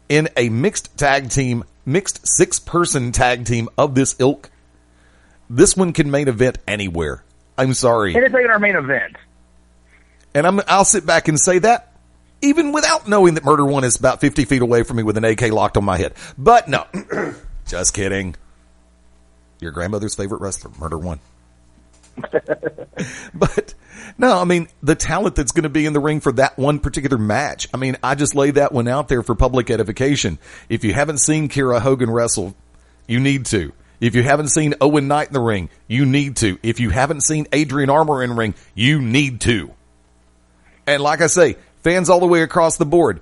In a mixed 6-person tag team of this ilk, this one can main event anywhere. I'm sorry. And it's like our main event. And I'll sit back and say that, even without knowing that Murder One is about 50 feet away from me with an AK locked on my head. But no, just kidding. Your grandmother's favorite wrestler, Murder One. But no, I mean, the talent that's going to be in the ring for that one particular match. I mean, I just lay that one out there for public edification. If you haven't seen Kira Hogan wrestle, you need to. If you haven't seen Owen Knight in the ring, you need to. If you haven't seen Adrian Armour in the ring, you need to. And like I say, fans all the way across the board,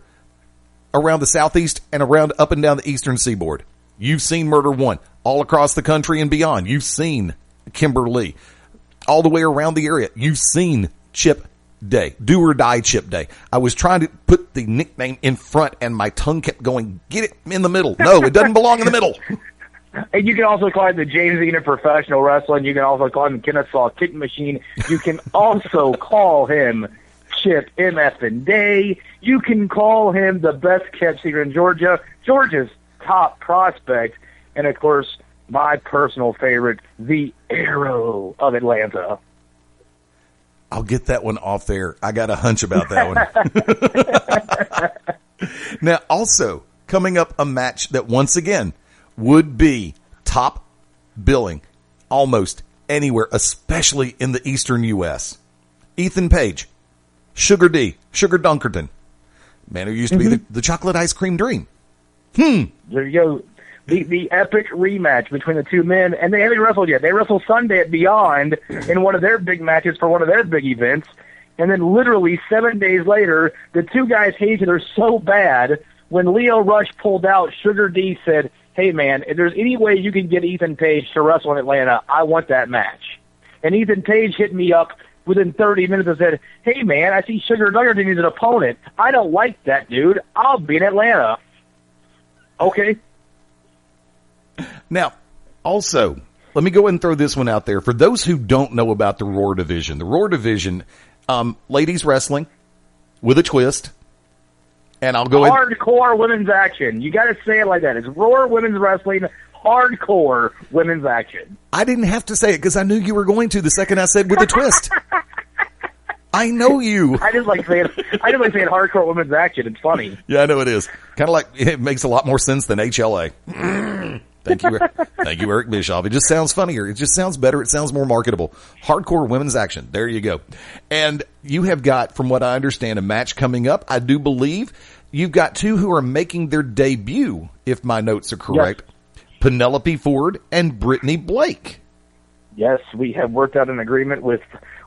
around the Southeast and around up and down the Eastern Seaboard. You've seen Murder One all across the country and beyond. You've seen Kimber Lee. All the way around the area, you've seen Chip day, do or die chip day. I was trying to put the nickname in front and my tongue kept going, get it in the middle. No, it doesn't belong in the middle. And you can also call it the James Dean of professional wrestling. You can also call him Kennesaw Kick Machine. You can also call him Chip MF Day. You can call him the best kept secret in Georgia, Georgia's top prospect, and of course, my personal favorite, the Arrow of Atlanta. I'll get that one off there. I got a hunch about that one. Now, also, coming up, a match that once again would be top billing almost anywhere, especially in the eastern U.S. Ethan Page, Sugar Dunkerton, man who used to be the chocolate ice cream dream. There you go. The epic rematch between the two men, and they haven't wrestled yet. They wrestled Sunday at Beyond in one of their big matches for one of their big events, and then literally 7 days later, the two guys hate each other so bad, when Leo Rush pulled out, Sugar D said, hey man, if there's any way you can get Ethan Page to wrestle in Atlanta, I want that match. And Ethan Page hit me up within 30 minutes and said, hey man, I see Sugar Dunkerton needs an opponent. I don't like that dude. I'll be in Atlanta. Okay. Now, also, let me go ahead and throw this one out there. For those who don't know about the Roar Division, ladies wrestling with a twist. And I'll go hardcore women's action. You got to say it like that. It's Roar Women's Wrestling, hardcore women's action. I didn't have to say it because I knew you were going to the second I said with a twist. I know you. I just like saying hardcore women's action. It's funny. Yeah, I know it is. Kind of like it makes a lot more sense than HLA. Thank you, Eric Bischoff. It just sounds funnier. It just sounds better. It sounds more marketable. Hardcore women's action. There you go. And you have got, from what I understand, a match coming up. I do believe you've got two who are making their debut, if my notes are correct. Yes. Penelope Ford and Brittany Blake. Yes, we have worked out an agreement with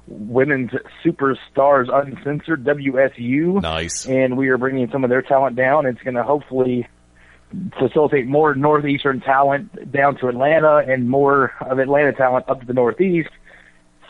Women's Superstars Uncensored, WSU. Nice. And we are bringing some of their talent down. It's going to hopefully facilitate more Northeastern talent down to Atlanta and more of Atlanta talent up to the Northeast.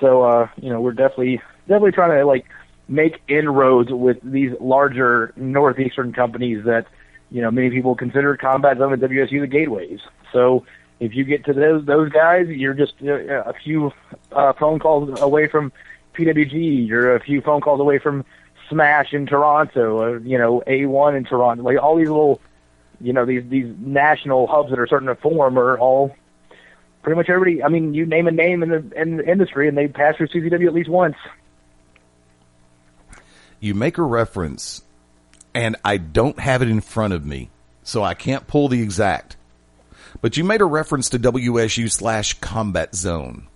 So, we're definitely trying to, make inroads with these larger Northeastern companies that, many people consider Combat Zone and WSU the gateways. So if you get to those guys, you're just a few phone calls away from PWG. You're a few phone calls away from Smash in Toronto, A1 in Toronto. Like all these little, these national hubs that are starting to form are all pretty much everybody. I mean, you name a name in the industry and they pass through CZW at least once. You make a reference, and I don't have it in front of me, so I can't pull the exact. But you made a reference to WSU/Combat Zone.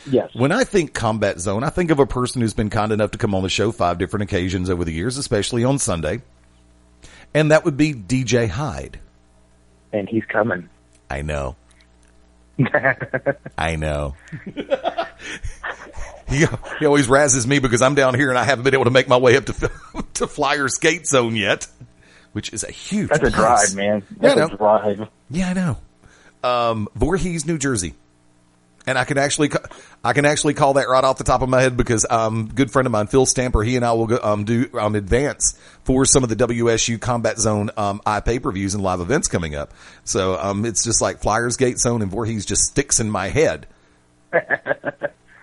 Yes. When I think Combat Zone, I think of a person who's been kind enough to come on the show 5 different occasions over the years, especially on Sunday. And that would be DJ Hyde. And he's coming. I know. I know. He always razzes me because I'm down here and I haven't been able to make my way up to Flyer Skate Zone yet, which is a huge That's a drive, man. That's a drive. Yeah, I know. Voorhees, New Jersey. And I can actually call that right off the top of my head because good friend of mine, Phil Stamper, he and I will go, do advance for some of the WSU Combat Zone pay-per-views and live events coming up. So it's just like Flyers Gate Zone and Voorhees just sticks in my head.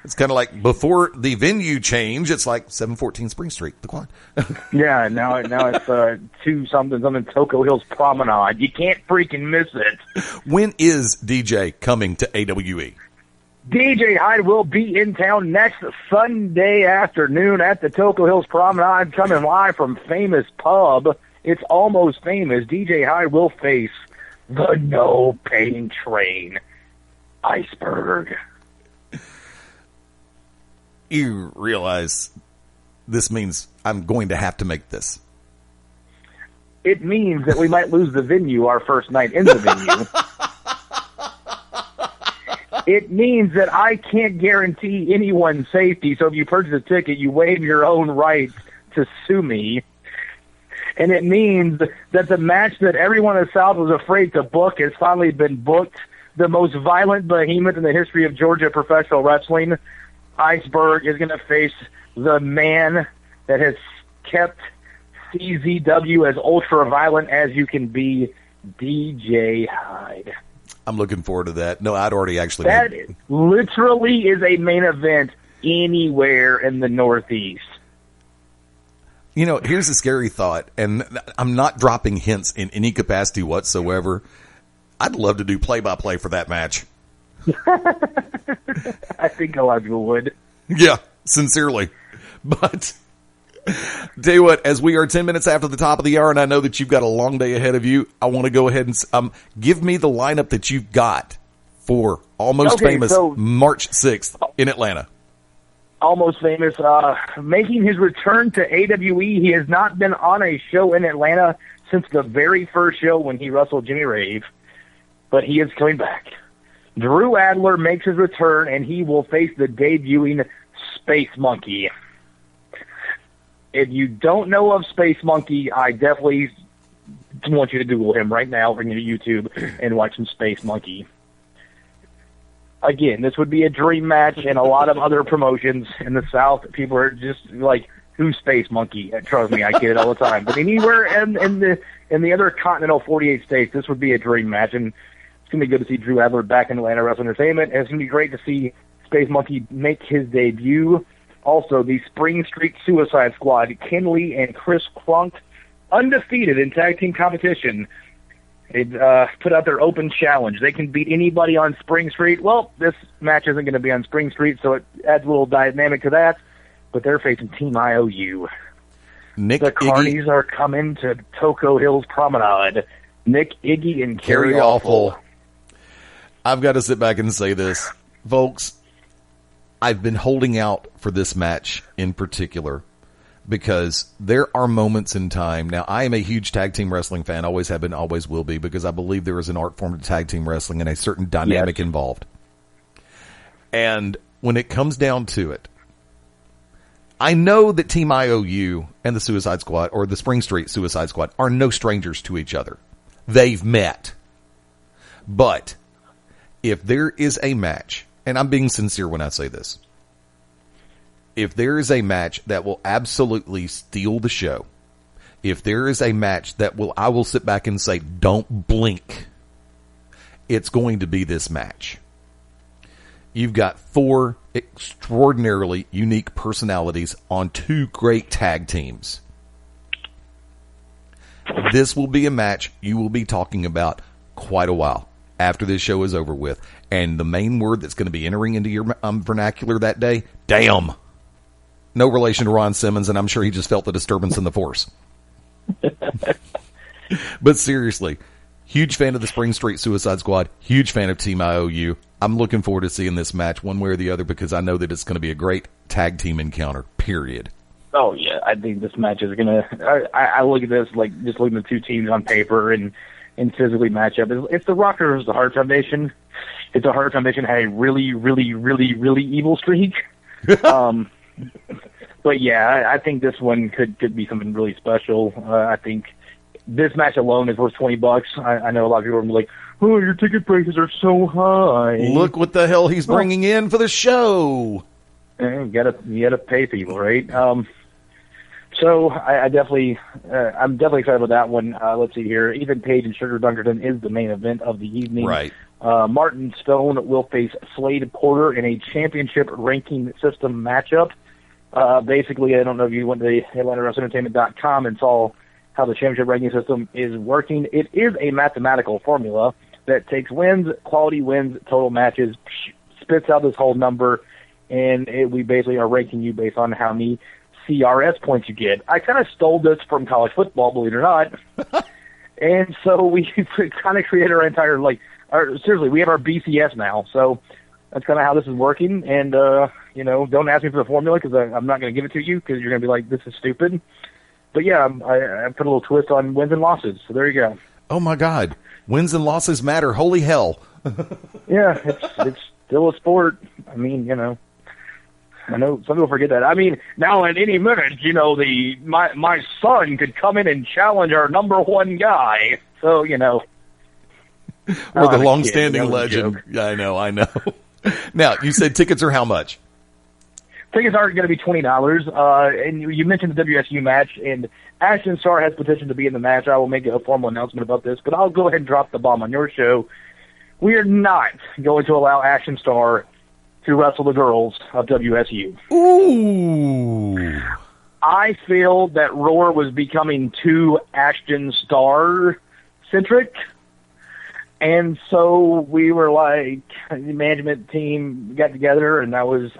It's kind of like before the venue change, it's like 714 Spring Street, the Quad. Yeah, now it's 2-something Toco Hills Promenade. You can't freaking miss it. When is DJ coming to A.W.E? DJ Hyde will be in town next Sunday afternoon at the Toco Hills Promenade, coming live from Famous Pub. It's almost famous. DJ Hyde will face the No Pain Train, Iceberg. You realize this means I'm going to have to make this. It means that we might lose the venue our first night in the venue. It means that I can't guarantee anyone's safety, so if you purchase a ticket, you waive your own rights to sue me. And it means that the match that everyone in the South was afraid to book has finally been booked. The most violent behemoth in the history of Georgia professional wrestling. Iceberg is going to face the man that has kept CZW as ultra-violent as you can be, DJ Hyde. I'm looking forward to that. No, I'd already actually... That literally is a main event anywhere in the Northeast. You know, here's a scary thought, and I'm not dropping hints in any capacity whatsoever. I'd love to do play-by-play for that match. I think a lot of people would. Yeah, sincerely. But tell you what, as we are 10 minutes after the top of the hour, and I know that you've got a long day ahead of you, I want to go ahead and give me the lineup that you've got for Almost Famous March 6th in Atlanta. Almost Famous, making his return to A.W.E. He has not been on a show in Atlanta since the very first show when he wrestled Jimmy Rave, but he is coming back. Drew Adler makes his return, and he will face the debuting Space Monkey. If you don't know of Space Monkey, I definitely want you to Google him right now, bring you to YouTube, and watch some Space Monkey. Again, this would be a dream match, and a lot of other promotions in the South, people are just like, who's Space Monkey? Trust me, I get it all the time. But anywhere in the other continental 48 states, this would be a dream match, and it's going to be good to see Drew Adler back in Atlanta Wrestling Entertainment, and it's going to be great to see Space Monkey make his debut. Also, the Spring Street Suicide Squad, Ken Lee and Chris Crunk, undefeated in tag team competition. They put out their open challenge. They can beat anybody on Spring Street. Well, this match isn't going to be on Spring Street, so it adds a little dynamic to that. But they're facing Team IOU. The Carnies are coming to Toco Hills Promenade. Nick, Iggy, and Carrie Awful. I've got to sit back and say this. Folks, I've been holding out for this match in particular because there are moments in time. Now, I am a huge tag team wrestling fan, always have been, always will be, because I believe there is an art form to tag team wrestling and a certain dynamic involved. And when it comes down to it, I know that Team IOU and the Suicide Squad, or the Spring Street Suicide Squad, are no strangers to each other. They've met. But if there is a match, and I'm being sincere when I say this, if there is a match that will absolutely steal the show, if there is a match that I will sit back and say, don't blink, it's going to be this match. You've got 4 extraordinarily unique personalities on 2 great tag teams. This will be a match you will be talking about quite a while after this show is over with. And the main word that's going to be entering into your vernacular that day, damn. No relation to Ron Simmons, and I'm sure he just felt the disturbance in the force. But seriously, huge fan of the Spring Street Suicide Squad, huge fan of Team IOU. I'm looking forward to seeing this match one way or the other because I know that it's going to be a great tag team encounter, period. Oh, yeah. I think this match is going to... I look at this like just looking at the 2 teams on paper and physically match up. It's the Rocker versus the Hart Foundation. It's the Hart Foundation had a really, really, really, really evil streak. But yeah, I think this one could be something really special. I think this match alone is worth $20. I know a lot of people are like, "Oh, your ticket prices are so high." Look what the hell he's bringing in for the show. You gotta pay people, right? So I'm definitely excited about that one. Let's see here. Ethan Page and Sugar Dunkerton is the main event of the evening. Right. Martin Stone will face Slade Porter in a championship ranking system matchup. Basically, I don't know if you went to AtlantaWrestlingEntertainment.com and saw how the championship ranking system is working. It is a mathematical formula that takes wins, quality wins, total matches, spits out this whole number, and we basically are ranking you based on how many CRS points you get. I kind of stole this from college football, believe it or not. And so we kind of created our entire, seriously, we have our BCS now. So that's kind of how this is working. And, don't ask me for the formula because I'm not going to give it to you because you're going to be like, this is stupid. But yeah, I put a little twist on wins and losses. So there you go. Oh my God. Wins and losses matter. Holy hell. Yeah, it's still a sport. I mean, I know some people forget that. I mean, now at any minute, my son could come in and challenge our number 1 guy. So, Or the long-standing legend. I know. Now, you said tickets are how much? Tickets are going to be $20. And you mentioned the WSU match, and Ashton Starr has petitioned to be in the match. I will make a formal announcement about this, but I'll go ahead and drop the bomb on your show. We are not going to allow Ashton Starr to wrestle the girls of WSU. Ooh. I feel that Roar was becoming too Ashton Starr-centric. And so we were like, the management team got together, and that was,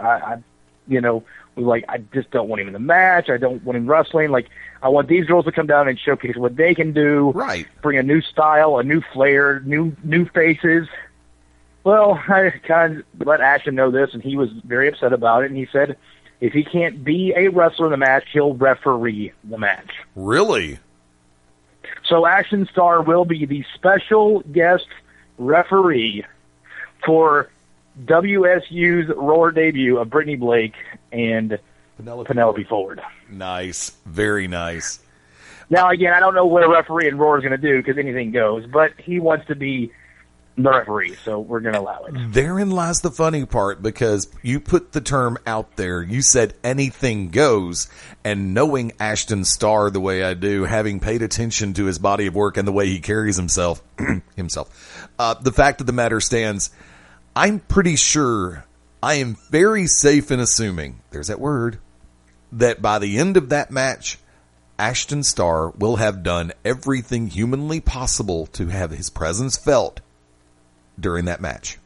we were like, I just don't want him in the match. I don't want him wrestling. Like, I want these girls to come down and showcase what they can do. Right. Bring a new style, a new flair, new faces. Well, I kind of let Ashton know this, and he was very upset about it. And he said, if he can't be a wrestler in the match, he'll referee the match. Really? So Ashton Starr will be the special guest referee for WSU's Roar debut of Brittany Blake and Penelope Ford. Nice. Very nice. Now, again, I don't know what a referee in Roar is going to do because anything goes, but he wants to be the referee, so we're going to allow it. Therein lies the funny part, because you put the term out there. You said anything goes, and knowing Ashton Starr the way I do, having paid attention to his body of work and the way he carries himself, the fact of the matter stands, I'm pretty sure, I am very safe in assuming, there's that word, that by the end of that match, Ashton Starr will have done everything humanly possible to have his presence felt during that match.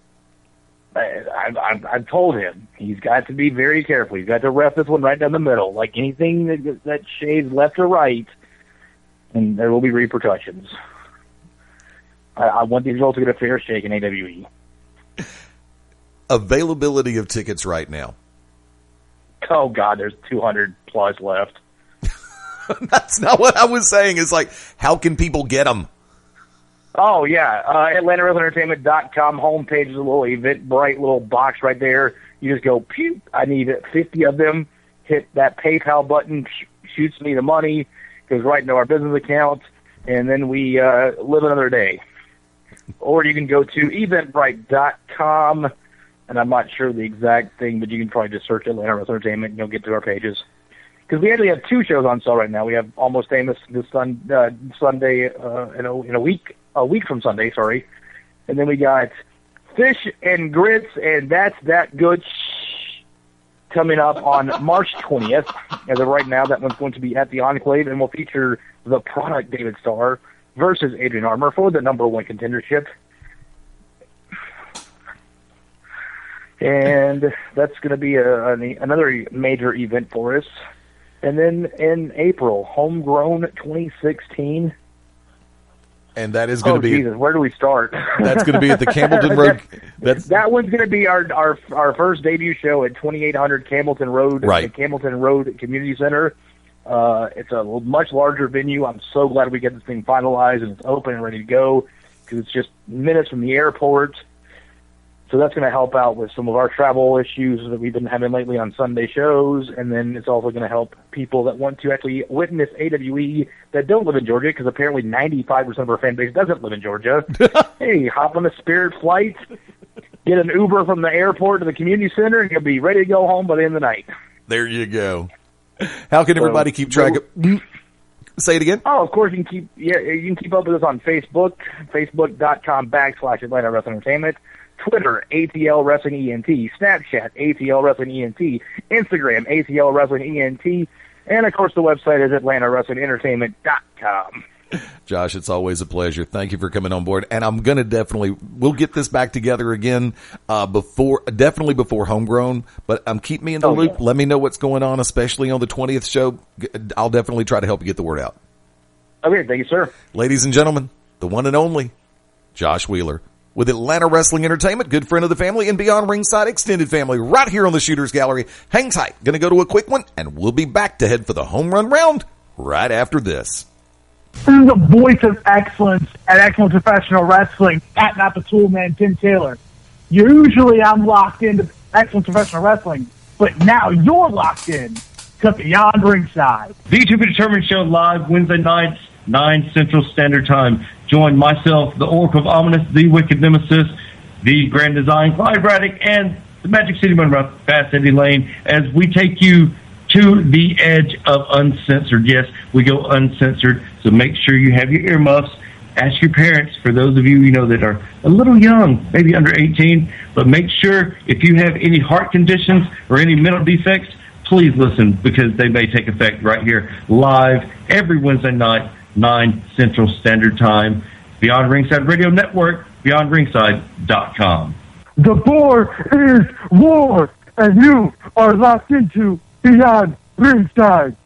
I've told him he's got to be very careful. He's got to ref this one right down the middle. Like anything that shades left or right, and there will be repercussions. I want these girls to get a fair shake in AWE. Availability of tickets right now. Oh, God, there's 200 plus left. That's not what I was saying. It's like, how can people get them? Oh, yeah. AtlantaWrestlingEntertainment.com homepage is a little Eventbrite little box right there. You just go, pew, I need 50 of them. Hit that PayPal button, shoots me the money, goes right into our business account, and then we live another day. Or you can go to Eventbrite.com, and I'm not sure the exact thing, but you can probably just search Atlanta Wrestling Entertainment, and you'll get to our pages. Because we actually have two shows on sale right now. We have Almost Famous this Sunday in a week from Sunday, sorry. And then we got Fish and Grits, and That's That Good coming up on March 20th. As of right now, that one's going to be at the Enclave, and will feature the Product David Starr versus Adrian Armour for the #1 contendership. And that's going to be another major event for us. And then in April, Homegrown 2016. And that is going to be... Jesus, where do we start? That's going to be at the Campbellton Road. That one's going to be our first debut show at 2800 Campbellton Road, right. The Campbellton Road Community Center. It's a much larger venue. I'm so glad we get this thing finalized and it's open and ready to go, because it's just minutes from the airport. So that's going to help out with some of our travel issues that we've been having lately on Sunday shows, and then it's also going to help people that want to actually witness AWE that don't live in Georgia, because apparently 95% of our fan base doesn't live in Georgia. Hey, hop on a Spirit flight, get an Uber from the airport to the community center, and you'll be ready to go home by the end of the night. There you go. How can everybody keep track of... Say it again? Oh, of course, you can keep up with us on Facebook, facebook.com/Atlanta Wrestling Entertainment. Twitter, ATL Wrestling ENT, Snapchat, ATL Wrestling ENT, Instagram, ATL Wrestling ENT, and of course the website is AtlantaWrestlingEntertainment.com. Josh, it's always a pleasure. Thank you for coming on board. And I'm going to we'll get this back together again before Homegrown, but keep me in the loop. Yeah. Let me know what's going on, especially on the 20th show. I'll definitely try to help you get the word out. Okay, thank you, sir. Ladies and gentlemen, the one and only Josh Wheeler with Atlanta Wrestling Entertainment, good friend of the family and Beyond Ringside extended family, right here on the Shooters Gallery. Hang tight. Going to go to a quick one, and we'll be back to head for the home run round right after this. This is the voice of excellence at Excellent Professional Wrestling at Napa Toolman, Tim Taylor. Usually I'm locked into Excellent Professional Wrestling, but now you're locked in to Beyond Ringside. The To Be Determined show live Wednesday nights, 9 Central Standard Time. Join myself, the Oracle of Ominous, the Wicked Nemesis, the Grand Design, Clyde Braddock, and the Magic City one around Fast Eddie Layne, as we take you to the edge of uncensored. Yes, we go uncensored, so make sure you have your earmuffs. Ask your parents, for those of you, that are a little young, maybe under 18, but make sure if you have any heart conditions or any mental defects, please listen, because they may take effect right here, live, every Wednesday night, 9 Central Standard Time. Beyond Ringside Radio Network, beyondringside.com. The board is war, and you are locked into Beyond Ringside.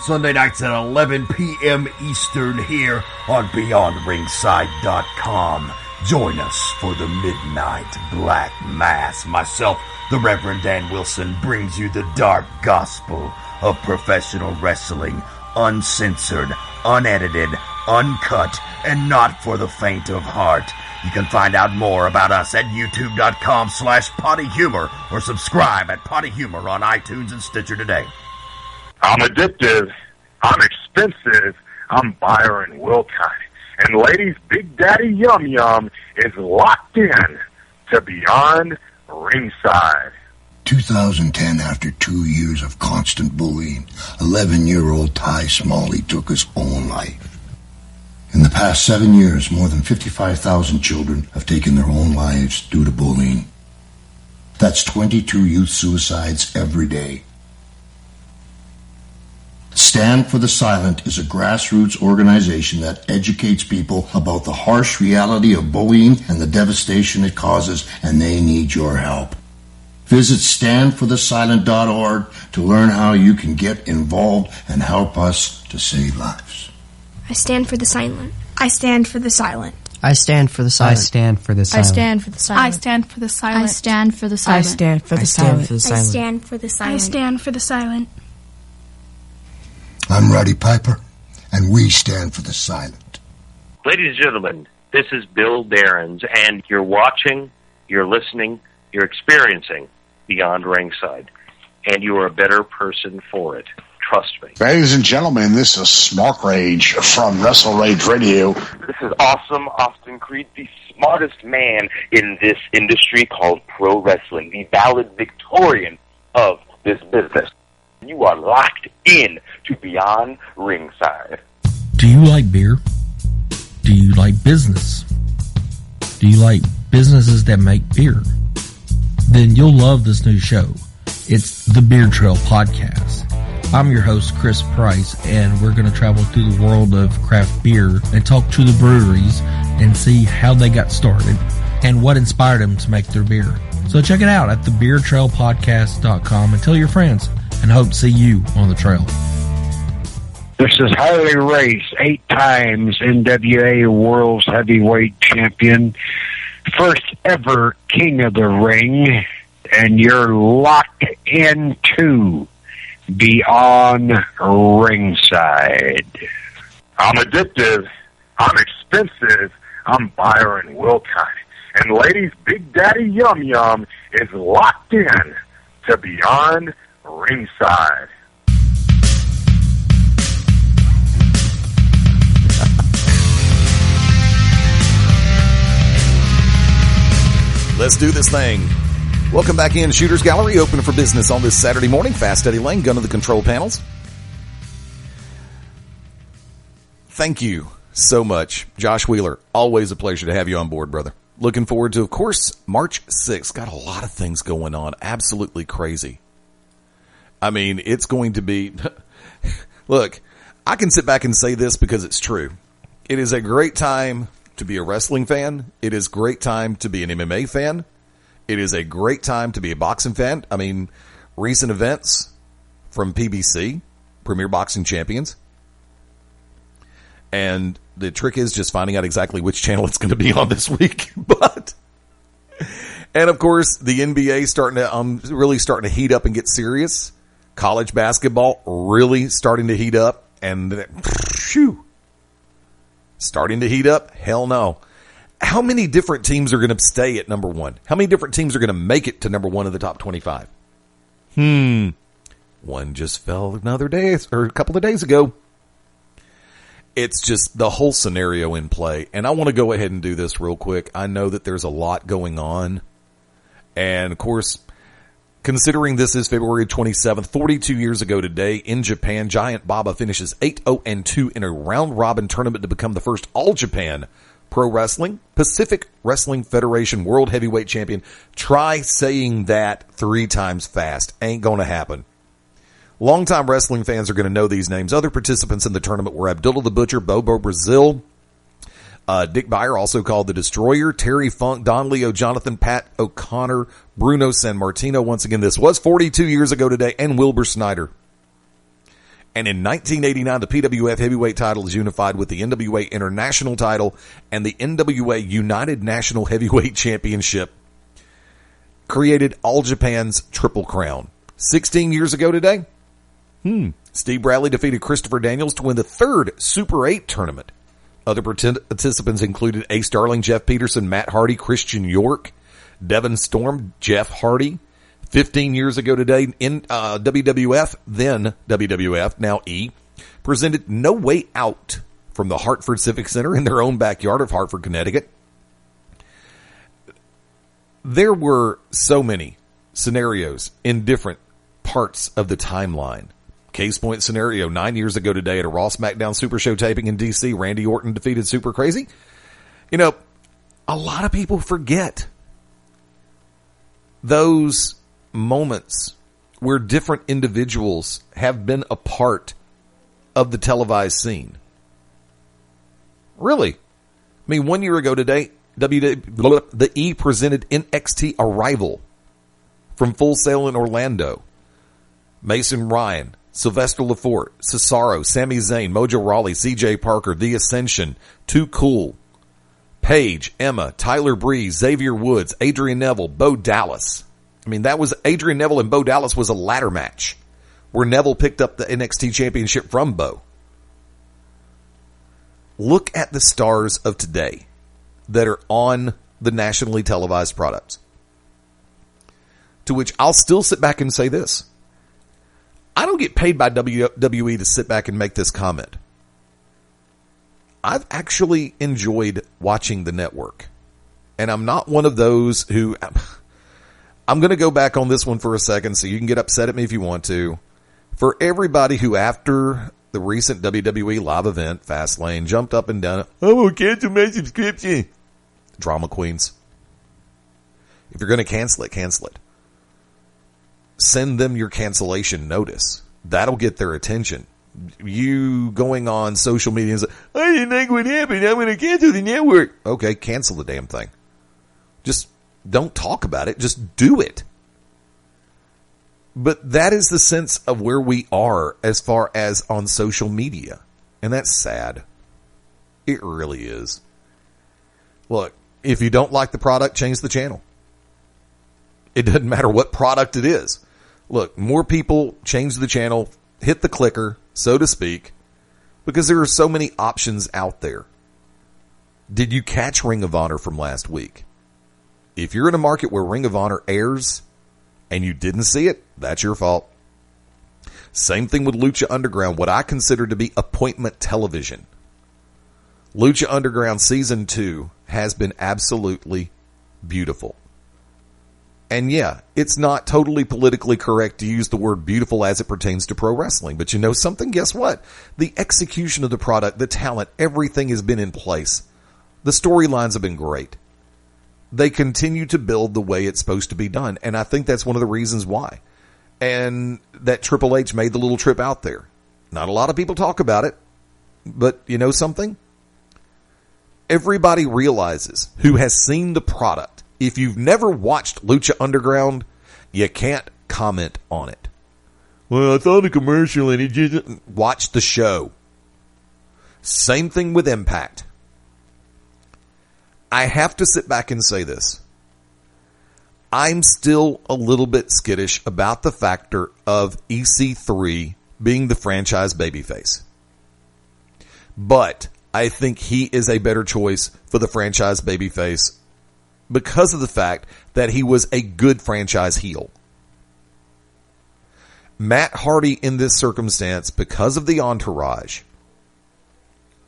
Sunday nights at 11 p.m. Eastern here on BeyondRingside.com. Join us for the Midnight Black Mass. Myself, the Reverend Dan Wilson, brings you the dark gospel of professional wrestling, uncensored, unedited, uncut, and not for the faint of heart. You can find out more about us at youtube.com/pottyhumor or subscribe at Potty Humor on iTunes and Stitcher today. I'm addictive. I'm expensive. I'm Byron Wilkine. And ladies, Big Daddy Yum Yum is locked in to Beyond Ringside. 2010, after 2 years of constant bullying, 11-year-old Ty Smalley took his own life. In the past 7 years, more than 55,000 children have taken their own lives due to bullying. That's 22 youth suicides every day. Stand for the Silent is a grassroots organization that educates people about the harsh reality of bullying and the devastation it causes, and they need your help. Visit standforthesilent.org to learn how you can get involved and help us to save lives. I stand for the silent. I stand for the silent. I stand for the silent. I stand for the silent. I stand for the silent. I stand for the silent. I stand for the silent. I stand for the silent. I stand for the silent. I stand for the silent. I'm Roddy Piper, and we stand for the silent. Ladies and gentlemen, this is Bill Behrens, and you're watching, you're listening, you're experiencing Beyond Ringside, and you are a better person for it. Trust me. Ladies and gentlemen, this is Smart Rage from Wrestle Rage Radio. This is Awesome Austin Creed, the smartest man in this industry called pro wrestling, the valedictorian of this business. You are locked in to Beyond Ringside. Do you like beer? Do you like business? Do you like businesses that make beer? Then you'll love this new show. It's the Beer Trail Podcast. I'm your host, Chris Price, and we're going to travel through the world of craft beer and talk to the breweries and see how they got started and what inspired them to make their beer. So check it out at thebeertrailpodcast.com and tell your friends, and hope to see you on the trail. This is Harley Race, 8 times NWA World's Heavyweight Champion, first ever King of the Ring, and you're locked into Beyond Ringside. I'm addictive. I'm expensive. I'm Byron Wilkine. And ladies, Big Daddy Yum Yum is locked in to Beyond Ringside. Let's do this thing. Welcome back in. Shooters Gallery open for business on this Saturday morning. Fast Eddie Layne, gun of the control panels. Thank you so much, Josh Wheeler. Always a pleasure to have you on board, brother. Looking forward to, of course, March 6th. Got a lot of things going on. Absolutely crazy. I mean, it's going to be... Look, I can sit back and say this because it's true. It is a great time to be a wrestling fan. It is a great time to be an MMA fan. It is a great time to be a boxing fan. I mean, recent events from PBC, Premier Boxing Champions. And the trick is just finding out exactly which channel it's going to be on this week. And of course, the NBA starting to really starting to heat up and get serious. College basketball really starting to heat up, and starting to heat up. Hell no. How many different teams are going to stay at number one? How many different teams are going to make it to number one of the top 25? One just fell another day or a couple of days ago. It's just the whole scenario in play. And I want to go ahead and do this real quick. I know that there's a lot going on. And, of course, considering this is February 27th, 42 years ago today in Japan, Giant Baba finishes 8-0-2 in a round-robin tournament to become the first All-Japan Pro Wrestling Pacific Wrestling Federation World Heavyweight Champion. Try saying that 3 times fast. Ain't gonna happen. Longtime wrestling fans are going to know these names. Other participants in the tournament were Abdullah the Butcher, Bobo Brazil, Dick Beyer, also called the Destroyer, Terry Funk, Don Leo, Jonathan, Pat O'Connor, Bruno San Martino. Once again, this was 42 years ago today, and Wilbur Snyder. And in 1989, the PWF heavyweight title is unified with the NWA International title and the NWA United National Heavyweight Championship, created All Japan's Triple Crown. 16 years ago today, Steve Bradley defeated Christopher Daniels to win the 3rd Super 8 tournament. Other participants included Ace Darling, Jeff Peterson, Matt Hardy, Christian York, Devin Storm, Jeff Hardy. 15 years ago today in WWF, then WWF, now E, presented No Way Out from the Hartford Civic Center in their own backyard of Hartford, Connecticut. There were so many scenarios in different parts of the timeline. Case point scenario, 9 years ago today at a Raw SmackDown Super Show taping in D.C., Randy Orton defeated Super Crazy. You know, a lot of people forget those moments where different individuals have been a part of the televised scene. Really. I mean, 1 year ago today, the E presented NXT Arrival from Full Sail in Orlando. Mason Ryan, Sylvester Lafort, Cesaro, Sami Zayn, Mojo Rawley, CJ Parker, The Ascension, Too Cool, Paige, Emma, Tyler Breeze, Xavier Woods, Adrian Neville, Bo Dallas. I mean, that was Adrian Neville and Bo Dallas was a ladder match where Neville picked up the NXT championship from Bo. Look at the stars of today that are on the nationally televised products. To which I'll still sit back and say this. I don't get paid by WWE to sit back and make this comment. I've actually enjoyed watching the network. And I'm not one of those who... I'm going to go back on this one for a second so you can get upset at me if you want to. For everybody who, after the recent WWE live event, Fastlane, jumped up and down, I will cancel my subscription. Drama queens. If you're going to cancel it, cancel it. Send them your cancellation notice. That'll get their attention. You going on social media and say, I didn't like what happened, I'm going to cancel the network. Okay, cancel the damn thing. Just don't talk about it. Just do it. But that is the sense of where we are as far as on social media. And that's sad. It really is. Look, if you don't like the product, change the channel. It doesn't matter what product it is. Look, more people change the channel, hit the clicker, so to speak, because there are so many options out there. Did you catch Ring of Honor from last week? If you're in a market where Ring of Honor airs and you didn't see it, that's your fault. Same thing with Lucha Underground, what I consider to be appointment television. Lucha Underground Season 2 has been absolutely beautiful. And yeah, it's not totally politically correct to use the word beautiful as it pertains to pro wrestling. But you know something? Guess what? The execution of the product, the talent, everything has been in place. The storylines have been great. They continue to build the way it's supposed to be done. And I think that's one of the reasons why. And that Triple H made the little trip out there. Not a lot of people talk about it. But you know something? Everybody realizes who has seen the product. If you've never watched Lucha Underground, you can't comment on it. Well, I saw the commercial and it just... Watch the show. Same thing with Impact. I have to sit back and say this. I'm still a little bit skittish about the factor of EC3 being the franchise babyface. But I think he is a better choice for the franchise babyface because of the fact that he was a good franchise heel. Matt Hardy in this circumstance, because of the entourage,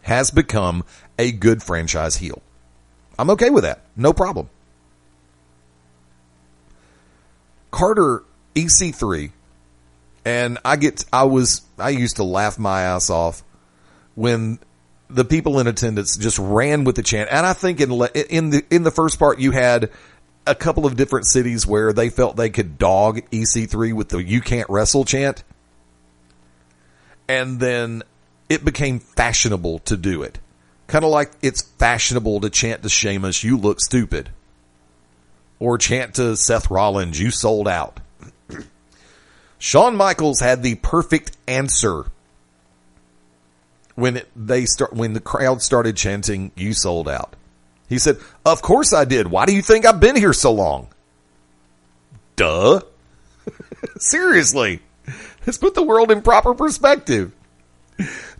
has become a good franchise heel. I'm okay with that. No problem. Carter, EC3, and I used to laugh my ass off when the people in attendance just ran with the chant. And I think in the first part, you had a couple of different cities where they felt they could dog EC3 with the "You can't wrestle" chant. And then it became fashionable to do it. Kind of like it's fashionable to chant to Sheamus, "You look stupid." Or chant to Seth Rollins, "You sold out." Shawn Michaels had the perfect answer when the crowd started chanting, "You sold out." He said, "Of course I did. Why do you think I've been here so long?" Duh. Seriously. Let's put the world in proper perspective.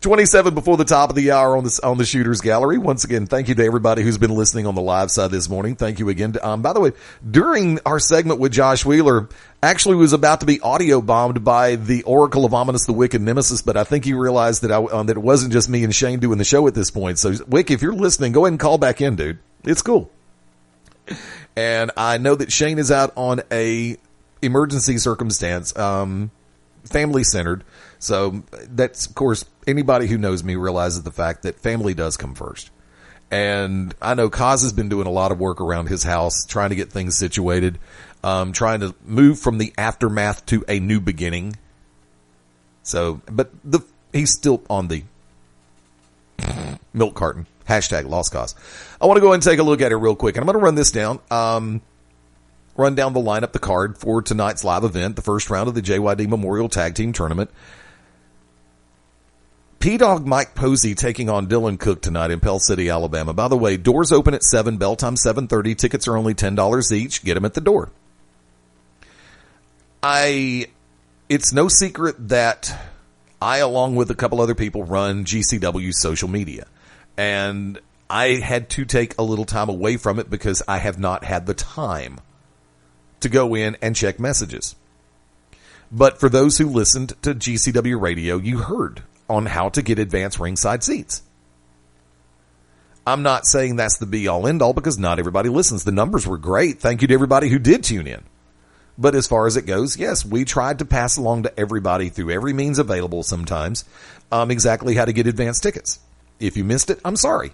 27 before the top of the hour on the Shooters Gallery. Once again, thank you to everybody who's been listening on the live side this morning. Thank you again. By the way, during our segment with Josh Wheeler, actually was about to be audio bombed by the Oracle of Ominous, the Wicked Nemesis, but I think he realized that that it wasn't just me and Shane doing the show at this point. So, Wick, if you're listening, go ahead and call back in, dude. It's cool. And I know that Shane is out on a emergency circumstance, family-centered. So that's, of course, anybody who knows me realizes the fact that family does come first. And I know Kaz has been doing a lot of work around his house, trying to get things situated, trying to move from the aftermath to a new beginning. So, but he's still on the milk carton. Hashtag lost cause. I want to go ahead and take a look at it real quick. And I'm going to run this down. Run down the lineup, the card for tonight's live event, the first round of the JYD Memorial Tag Team Tournament. P-Dog Mike Posey taking on Dylan Cook tonight in Pell City, Alabama. By the way, doors open at 7, bell time 7:30. Tickets are only $10 each. Get them at the door. It's no secret that I, along with a couple other people, run GCW's social media. And I had to take a little time away from it because I have not had the time to go in and check messages. But for those who listened to GCW radio, you heard on how to get advanced ringside seats. I'm not saying that's the be-all, end-all because not everybody listens. The numbers were great. Thank you to everybody who did tune in. But as far as it goes, yes, we tried to pass along to everybody through every means available sometimes exactly how to get advanced tickets. If you missed it, I'm sorry.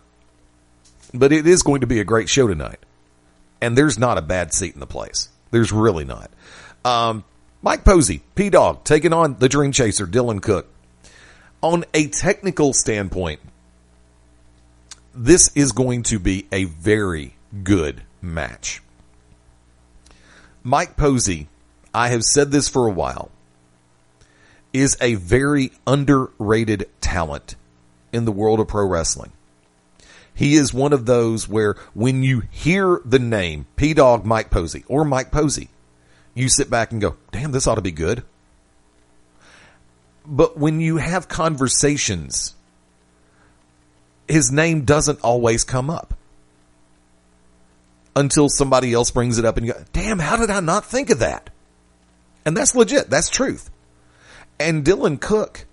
But it is going to be a great show tonight. And there's not a bad seat in the place. There's really not. Mike Posey, P-Dog, taking on the Dream Chaser, Dylan Cook. On a technical standpoint, this is going to be a very good match. Mike Posey, I have said this for a while, is a very underrated talent in the world of pro wrestling. He is one of those where when you hear the name P-Dog Mike Posey or Mike Posey, you sit back and go, damn, this ought to be good. But when you have conversations, his name doesn't always come up until somebody else brings it up and you go, damn, how did I not think of that? And that's legit. That's truth. And Dylan Cook,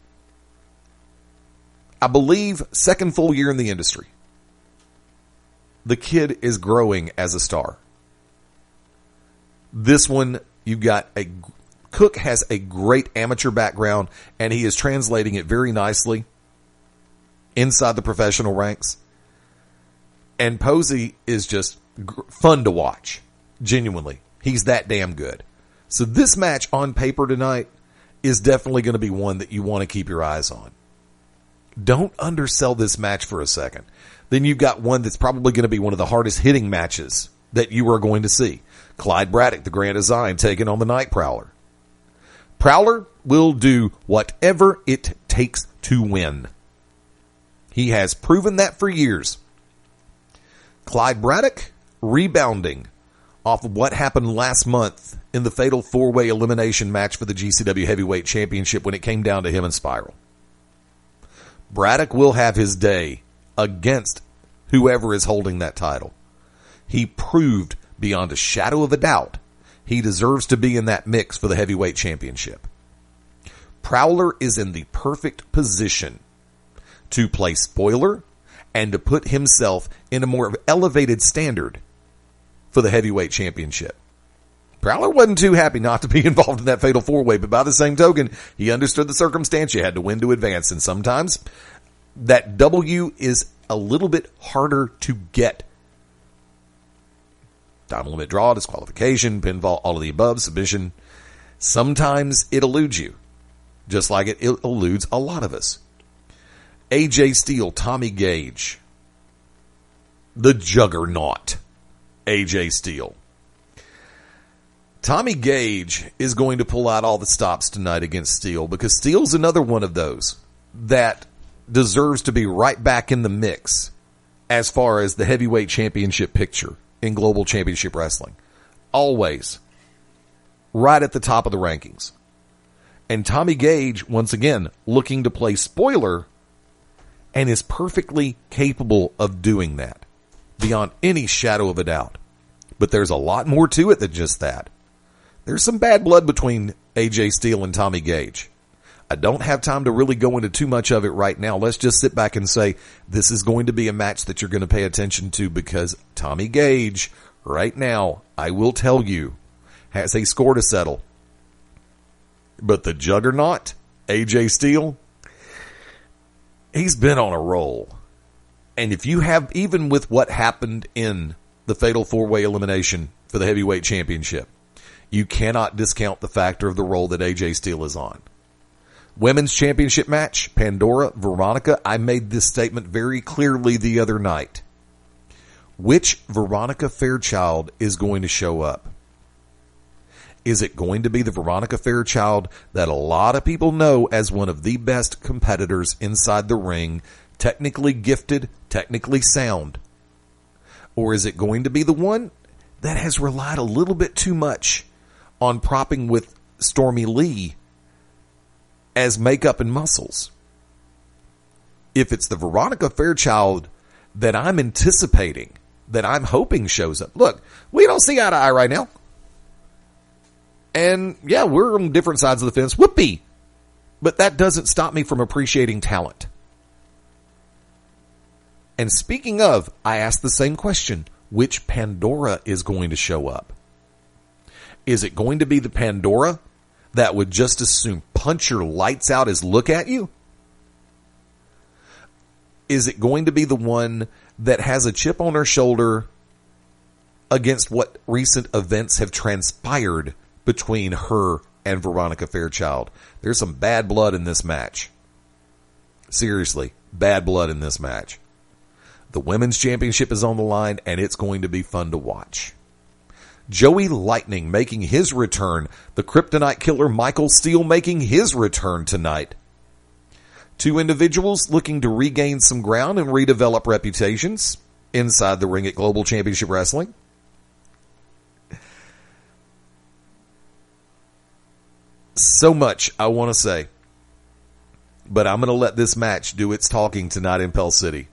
I believe, second full year in the industry. The kid is growing as a star. This one, you've got Cook has a great amateur background, and he is translating it very nicely inside the professional ranks. And Posey is just fun to watch. Genuinely. He's that damn good. So this match on paper tonight is definitely going to be one that you want to keep your eyes on. Don't undersell this match for a second. Then you've got one that's probably going to be one of the hardest hitting matches that you are going to see. Clyde Braddock, the Grand Design, taking on the Night Prowler. Prowler will do whatever it takes to win. He has proven that for years. Clyde Braddock rebounding off of what happened last month in the fatal four-way elimination match for the GCW Heavyweight Championship when it came down to him and Spiral. Braddock will have his day against whoever is holding that title. He proved beyond a shadow of a doubt he deserves to be in that mix for the heavyweight championship. Prowler is in the perfect position to play spoiler and to put himself in a more elevated standard for the heavyweight championship. Prowler wasn't too happy not to be involved in that fatal four-way, but by the same token, he understood the circumstance. You had to win to advance, and sometimes that W is a little bit harder to get. Time limit draw, disqualification, pinfall, all of the above, submission. Sometimes it eludes you, just like it eludes a lot of us. AJ Steele, Tommy Gage, the juggernaut, AJ Steele. Tommy Gage is going to pull out all the stops tonight against Steele, because Steele's another one of those that deserves to be right back in the mix as far as the heavyweight championship picture in Global Championship Wrestling. Always right at the top of the rankings. And Tommy Gage, once again, looking to play spoiler, and is perfectly capable of doing that, beyond any shadow of a doubt. But there's a lot more to it than just that. There's some bad blood between AJ Steele and Tommy Gage. I don't have time to really go into too much of it right now. Let's just sit back and say this is going to be a match that you're going to pay attention to, because Tommy Gage, right now, I will tell you, has a score to settle. But the juggernaut, AJ Steele, he's been on a roll. And if you have, even with what happened in the fatal four-way elimination for the heavyweight championship, you cannot discount the factor of the role that AJ Steele is on. Women's championship match, Pandora, Veronica. I made this statement very clearly the other night. Which Veronica Fairchild is going to show up? Is it going to be the Veronica Fairchild that a lot of people know as one of the best competitors inside the ring, technically gifted, technically sound? Or is it going to be the one that has relied a little bit too much on propping with Stormy Lee as makeup and muscles? If it's the Veronica Fairchild that I'm anticipating, that I'm hoping shows up. Look, we don't see eye to eye right now. And yeah, we're on different sides of the fence. Whoopee! But that doesn't stop me from appreciating talent. And speaking of, I asked the same question. Which Pandora is going to show up? Is it going to be the Pandora that would just as soon punch your lights out as look at you? Is it going to be the one that has a chip on her shoulder against what recent events have transpired between her and Veronica Fairchild? There's some bad blood in this match. Seriously, bad blood in this match. The women's championship is on the line, and it's going to be fun to watch. Joey Lightning making his return. The Kryptonite Killer Michael Steele making his return tonight. Two individuals looking to regain some ground and redevelop reputations inside the ring at Global Championship Wrestling. So much I want to say, but I'm going to let this match do its talking tonight in Pell City,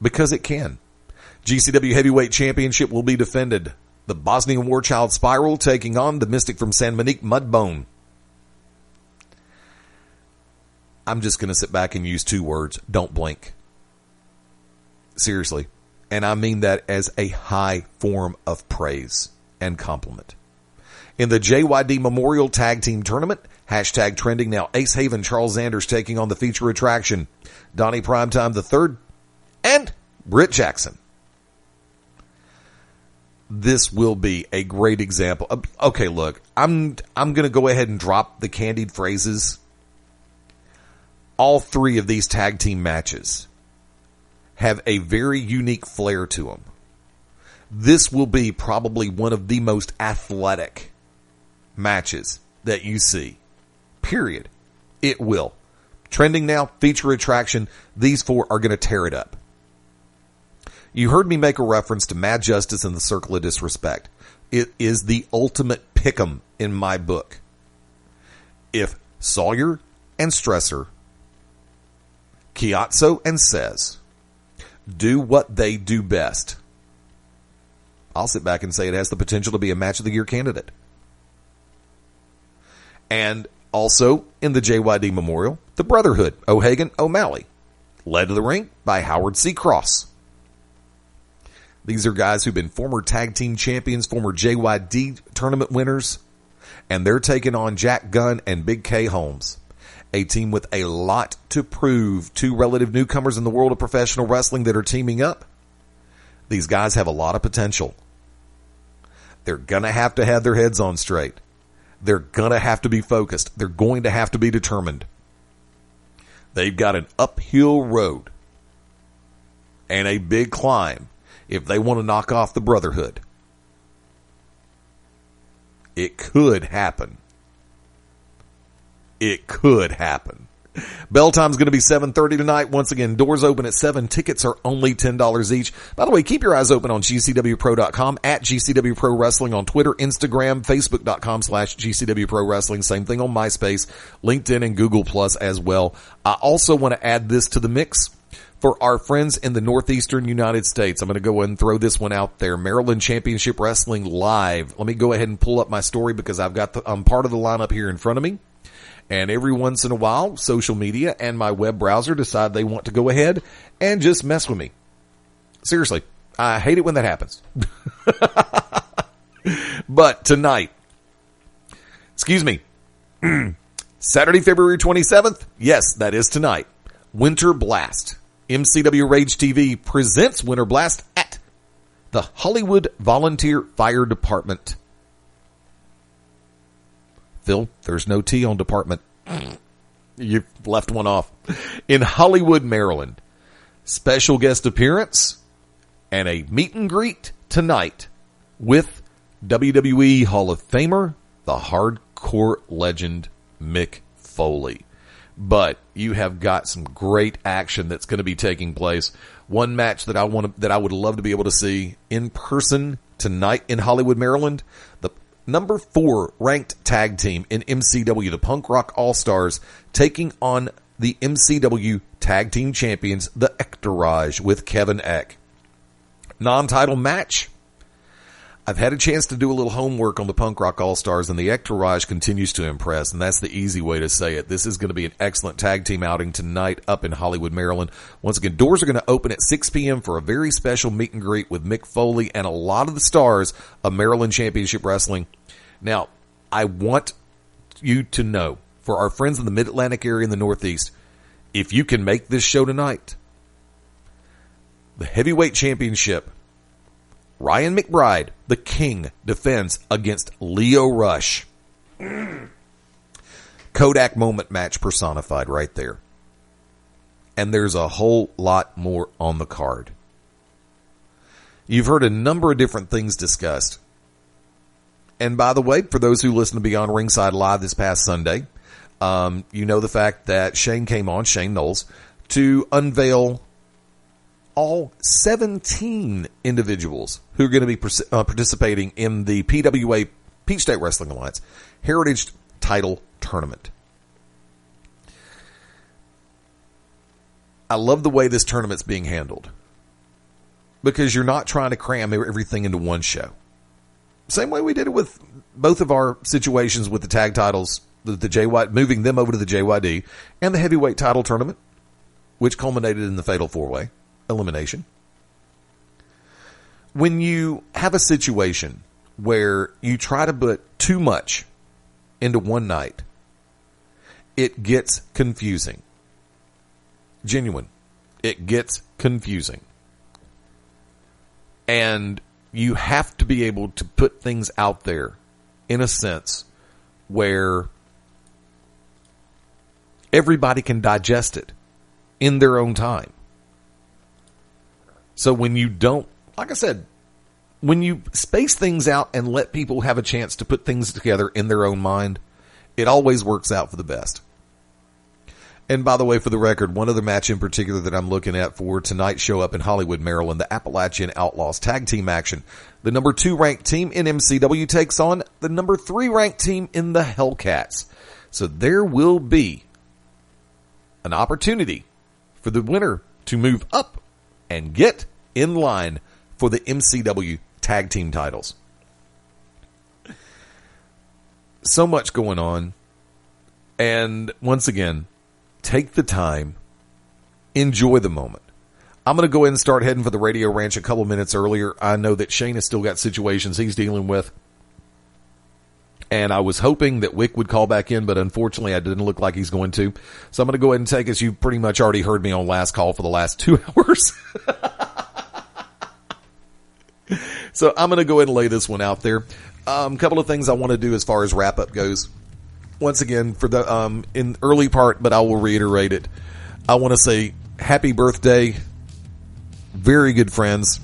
because it can. GCW Heavyweight Championship will be defended. The Bosnian War Child Spiral taking on the Mystic from San Monique, Mudbone. I'm just going to sit back and use two words. Don't blink. Seriously. And I mean that as a high form of praise and compliment. In the JYD Memorial Tag Team Tournament, hashtag trending now, Ace Haven Charles Anders taking on the feature attraction, Donnie Primetime III and Britt Jackson. This will be a great example. Okay, look, I'm going to go ahead and drop the candied phrases. All three of these tag team matches have a very unique flair to them. This will be probably one of the most athletic matches that you see. Period. It will. Trending now, feature attraction. These four are going to tear it up. You heard me make a reference to Mad Justice and the Circle of Disrespect. It is the ultimate pick'em in my book. If Sawyer and Stresser, Chiazzo and Says do what they do best, I'll sit back and say it has the potential to be a match of the year candidate. And also in the JYD Memorial, the Brotherhood, O'Hagan, O'Malley, led to the ring by Howard C. Cross. These are guys who've been former tag team champions, former JYD tournament winners, and they're taking on Jack Gunn and Big K Holmes, a team with a lot to prove. Two relative newcomers in the world of professional wrestling that are teaming up. These guys have a lot of potential. They're going to have their heads on straight. They're going to have to be focused. They're going to have to be determined. They've got an uphill road and a big climb if they want to knock off the Brotherhood. It could happen. It could happen. Bell time's going to be 7:30 tonight. Once again, doors open at 7. Tickets are only $10 each. By the way, keep your eyes open on GCWPro.com, at GCW Pro Wrestling on Twitter, Instagram, Facebook.com/GCW Pro Wrestling. Same thing on MySpace, LinkedIn, and Google Plus as well. I also want to add this to the mix for our friends in the Northeastern United States. I'm going to go ahead and throw this one out there. Maryland Championship Wrestling Live. Let me go ahead and pull up my story because I'm part of the lineup here in front of me. And every once in a while, social media and my web browser decide they want to go ahead and just mess with me. Seriously, I hate it when that happens. But tonight, Saturday, February 27th, yes, that is tonight, Winter Blast. MCW Rage TV presents Winter Blast at the Hollywood Volunteer Fire Department. Phil, there's no T on department. You've left one off. In Hollywood, Maryland. Special guest appearance and a meet and greet tonight with WWE Hall of Famer, the hardcore legend Mick Foley. But you have got some great action that's going to be taking place. One match that I would love to be able to see in person tonight in Hollywood, Maryland. The number 4 ranked tag team in MCW, the Punk Rock All-Stars, taking on the MCW tag team champions, the Ectorage, with Kevin Eck. Non-title match. I've had a chance to do a little homework on the Punk Rock All-Stars, and the Ectorage continues to impress, and that's the easy way to say it. This is going to be an excellent tag team outing tonight up in Hollywood, Maryland. Once again, doors are going to open at 6 p.m. for a very special meet and greet with Mick Foley and a lot of the stars of Maryland Championship Wrestling. Now, I want you to know, for our friends in the Mid-Atlantic area in the Northeast, if you can make this show tonight, the Heavyweight Championship, Ryan McBride, the King, defends against Leo Rush. Kodak moment match personified right there. And there's a whole lot more on the card. You've heard a number of different things discussed. And by the way, for those who listen to Beyond Ringside Live this past Sunday, you know the fact that Shane came on, Shane Noles, to unveil all 17 individuals who are going to be participating in the PWA, Peach State Wrestling Alliance, Heritage Title Tournament. I love the way this tournament's being handled because you're not trying to cram everything into one show. Same way we did it with both of our situations with the tag titles, the JY, moving them over to the JYD, and the heavyweight title tournament, which culminated in the Fatal 4-Way elimination. When you have a situation where you try to put too much into one night, it gets confusing. Genuine. It gets confusing. And you have to be able to put things out there in a sense where everybody can digest it in their own time. So when you don't, like I said, when you space things out and let people have a chance to put things together in their own mind, it always works out for the best. And by the way, for the record, one other match in particular that I'm looking at for tonight's show up in Hollywood, Maryland, the Appalachian Outlaws tag team action. The number 2 ranked team in MCW takes on the number 3 ranked team in the Hellcats. So there will be an opportunity for the winner to move up and get in line for the MCW tag team titles. So much going on. And once again, take the time, enjoy the moment. I'm going to go ahead and start heading for the Radio Ranch a couple minutes earlier. I know that Shane has still got situations he's dealing with. And I was hoping that Wick would call back in, but unfortunately I didn't look like he's going to. So I'm going to go ahead and take us. You pretty much already heard me on last call for the last 2 hours. So I'm going to go ahead and lay this one out there. A couple of things I want to do as far as wrap up goes. Once again, for the in early part, but I will reiterate it. I want to say happy birthday, very good friends.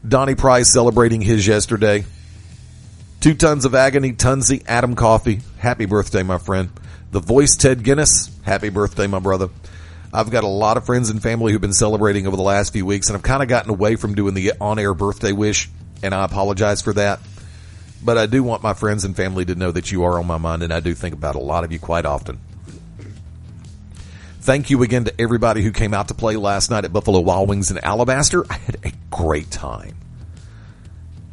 Donnie Price celebrating his yesterday. 2 Tons of Agony, Tunsy, Adam Coffey. Happy birthday, my friend. The Voice, Ted Guinness. Happy birthday, my brother. I've got a lot of friends and family who've been celebrating over the last few weeks, and I've kind of gotten away from doing the on-air birthday wish, and I apologize for that. But I do want my friends and family to know that you are on my mind, and I do think about a lot of you quite often. Thank you again to everybody who came out to play last night at Buffalo Wild Wings in Alabaster. I had a great time.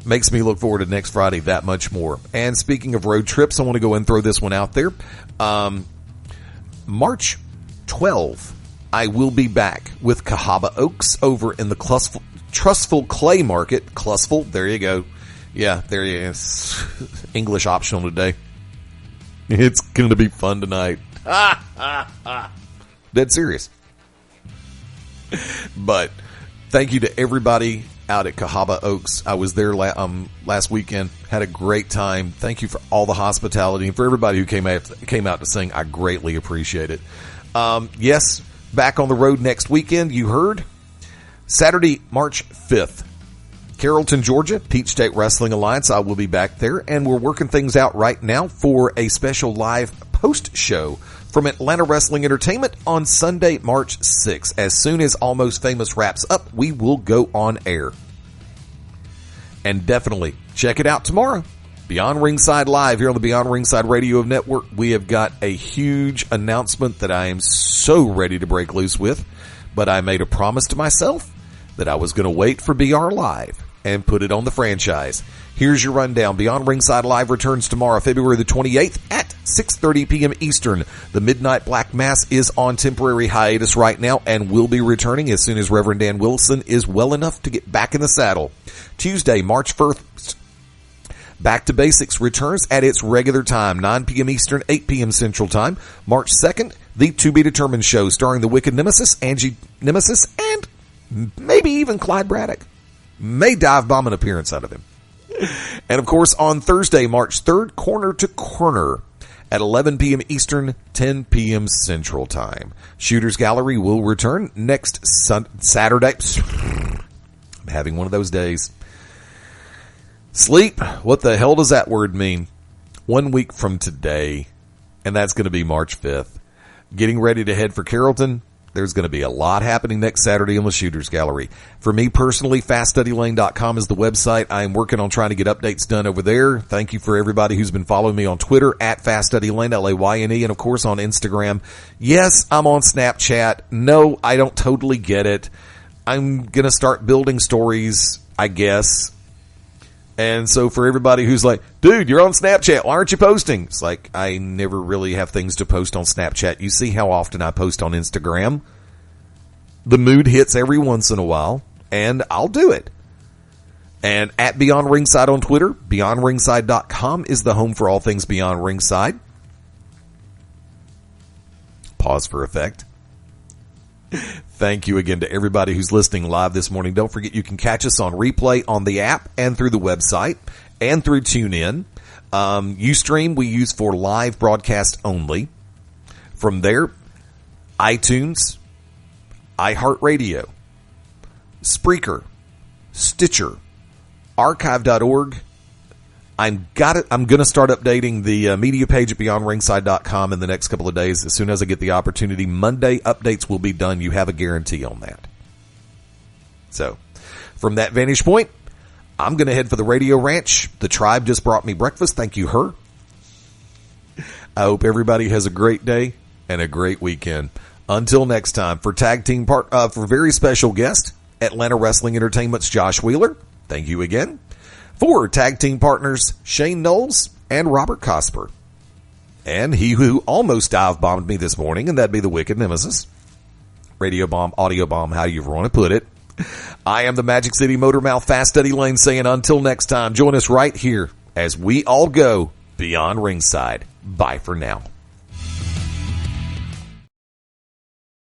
Makes me look forward to next Friday that much more. And speaking of road trips, I want to go and throw this one out there. March 12th, I will be back with Cahaba Oaks over in the Trustful Clay Market. Clustful, there you go. Yeah, there you go. English optional today. It's going to be fun tonight. Dead serious. But thank you to everybody out at Cahaba Oaks. I was there last weekend. Had a great time. Thank you for all the hospitality and for everybody who came out to sing. I greatly appreciate it. Yes, back on the road next weekend. You heard Saturday, March 5th, Carrollton, Georgia, Peach State Wrestling Alliance. I will be back there, and we're working things out right now for a special live post show from Atlanta Wrestling Entertainment on Sunday, March 6th. As soon as Almost Famous wraps up, we will go on air. And definitely check it out tomorrow. Beyond Ringside Live here on the Beyond Ringside Radio Network. We have got a huge announcement that I am so ready to break loose with. But I made a promise to myself that I was going to wait for BR Live and put it on the franchise. Here's your rundown. Beyond Ringside Live returns tomorrow, February the 28th at 6:30 p.m. Eastern. The Midnight Black Mass is on temporary hiatus right now and will be returning as soon as Reverend Dan Wilson is well enough to get back in the saddle. Tuesday, March 1st, Back to Basics returns at its regular time, 9 p.m. Eastern, 8 p.m. Central Time. March 2nd, the To Be Determined show starring the Wicked Nemesis, Angie Nemesis, and maybe even Clyde Braddock. May dive bomb an appearance out of him. And, of course, on Thursday, March 3rd, Corner to Corner at 11 p.m. Eastern, 10 p.m. Central Time. Shooter's Gallery will return next Saturday. I'm having one of those days. Sleep, what the hell does that word mean? 1 week from today, and that's going to be March 5th. Getting ready to head for Carrollton. There's going to be a lot happening next Saturday in the Shooter's Gallery. For me personally, FastEddieLayne.com is the website. I am working on trying to get updates done over there. Thank you for everybody who's been following me on Twitter at FastEddieLayne, Layne, and of course on Instagram. Yes, I'm on Snapchat. No, I don't totally get it. I'm going to start building stories, I guess. And so for everybody who's like, dude, you're on Snapchat, why aren't you posting? It's like, I never really have things to post on Snapchat. You see how often I post on Instagram? The mood hits every once in a while, and I'll do it. And at Beyond Ringside on Twitter, BeyondRingside.com is the home for all things Beyond Ringside. Pause for effect. Thank you again to everybody who's listening live this morning. Don't forget you can catch us on replay on the app and through the website and through TuneIn. Ustream we use for live broadcast only. From there, iTunes, iHeartRadio, Spreaker, Stitcher, Archive.org. I'm going to start updating the media page at BeyondRingside.com in the next couple of days. As soon as I get the opportunity, Monday updates will be done. You have a guarantee on that. So, from that vantage point, I'm going to head for the Radio Ranch. The tribe just brought me breakfast. Thank you, her. I hope everybody has a great day and a great weekend. Until next time, for tag team for very special guest, Atlanta Wrestling Entertainment's Josh Wheeler. Thank you again. For tag team partners, Shane Noles and Robert Cosper. And he who almost dive-bombed me this morning, and that'd be the Wicked Nemesis. radio bomb, audio bomb, how you want to put it. I am the Magic City Motor Mouth, Fast Eddie Layne, saying until next time, join us right here as we all go beyond ringside. Bye for now.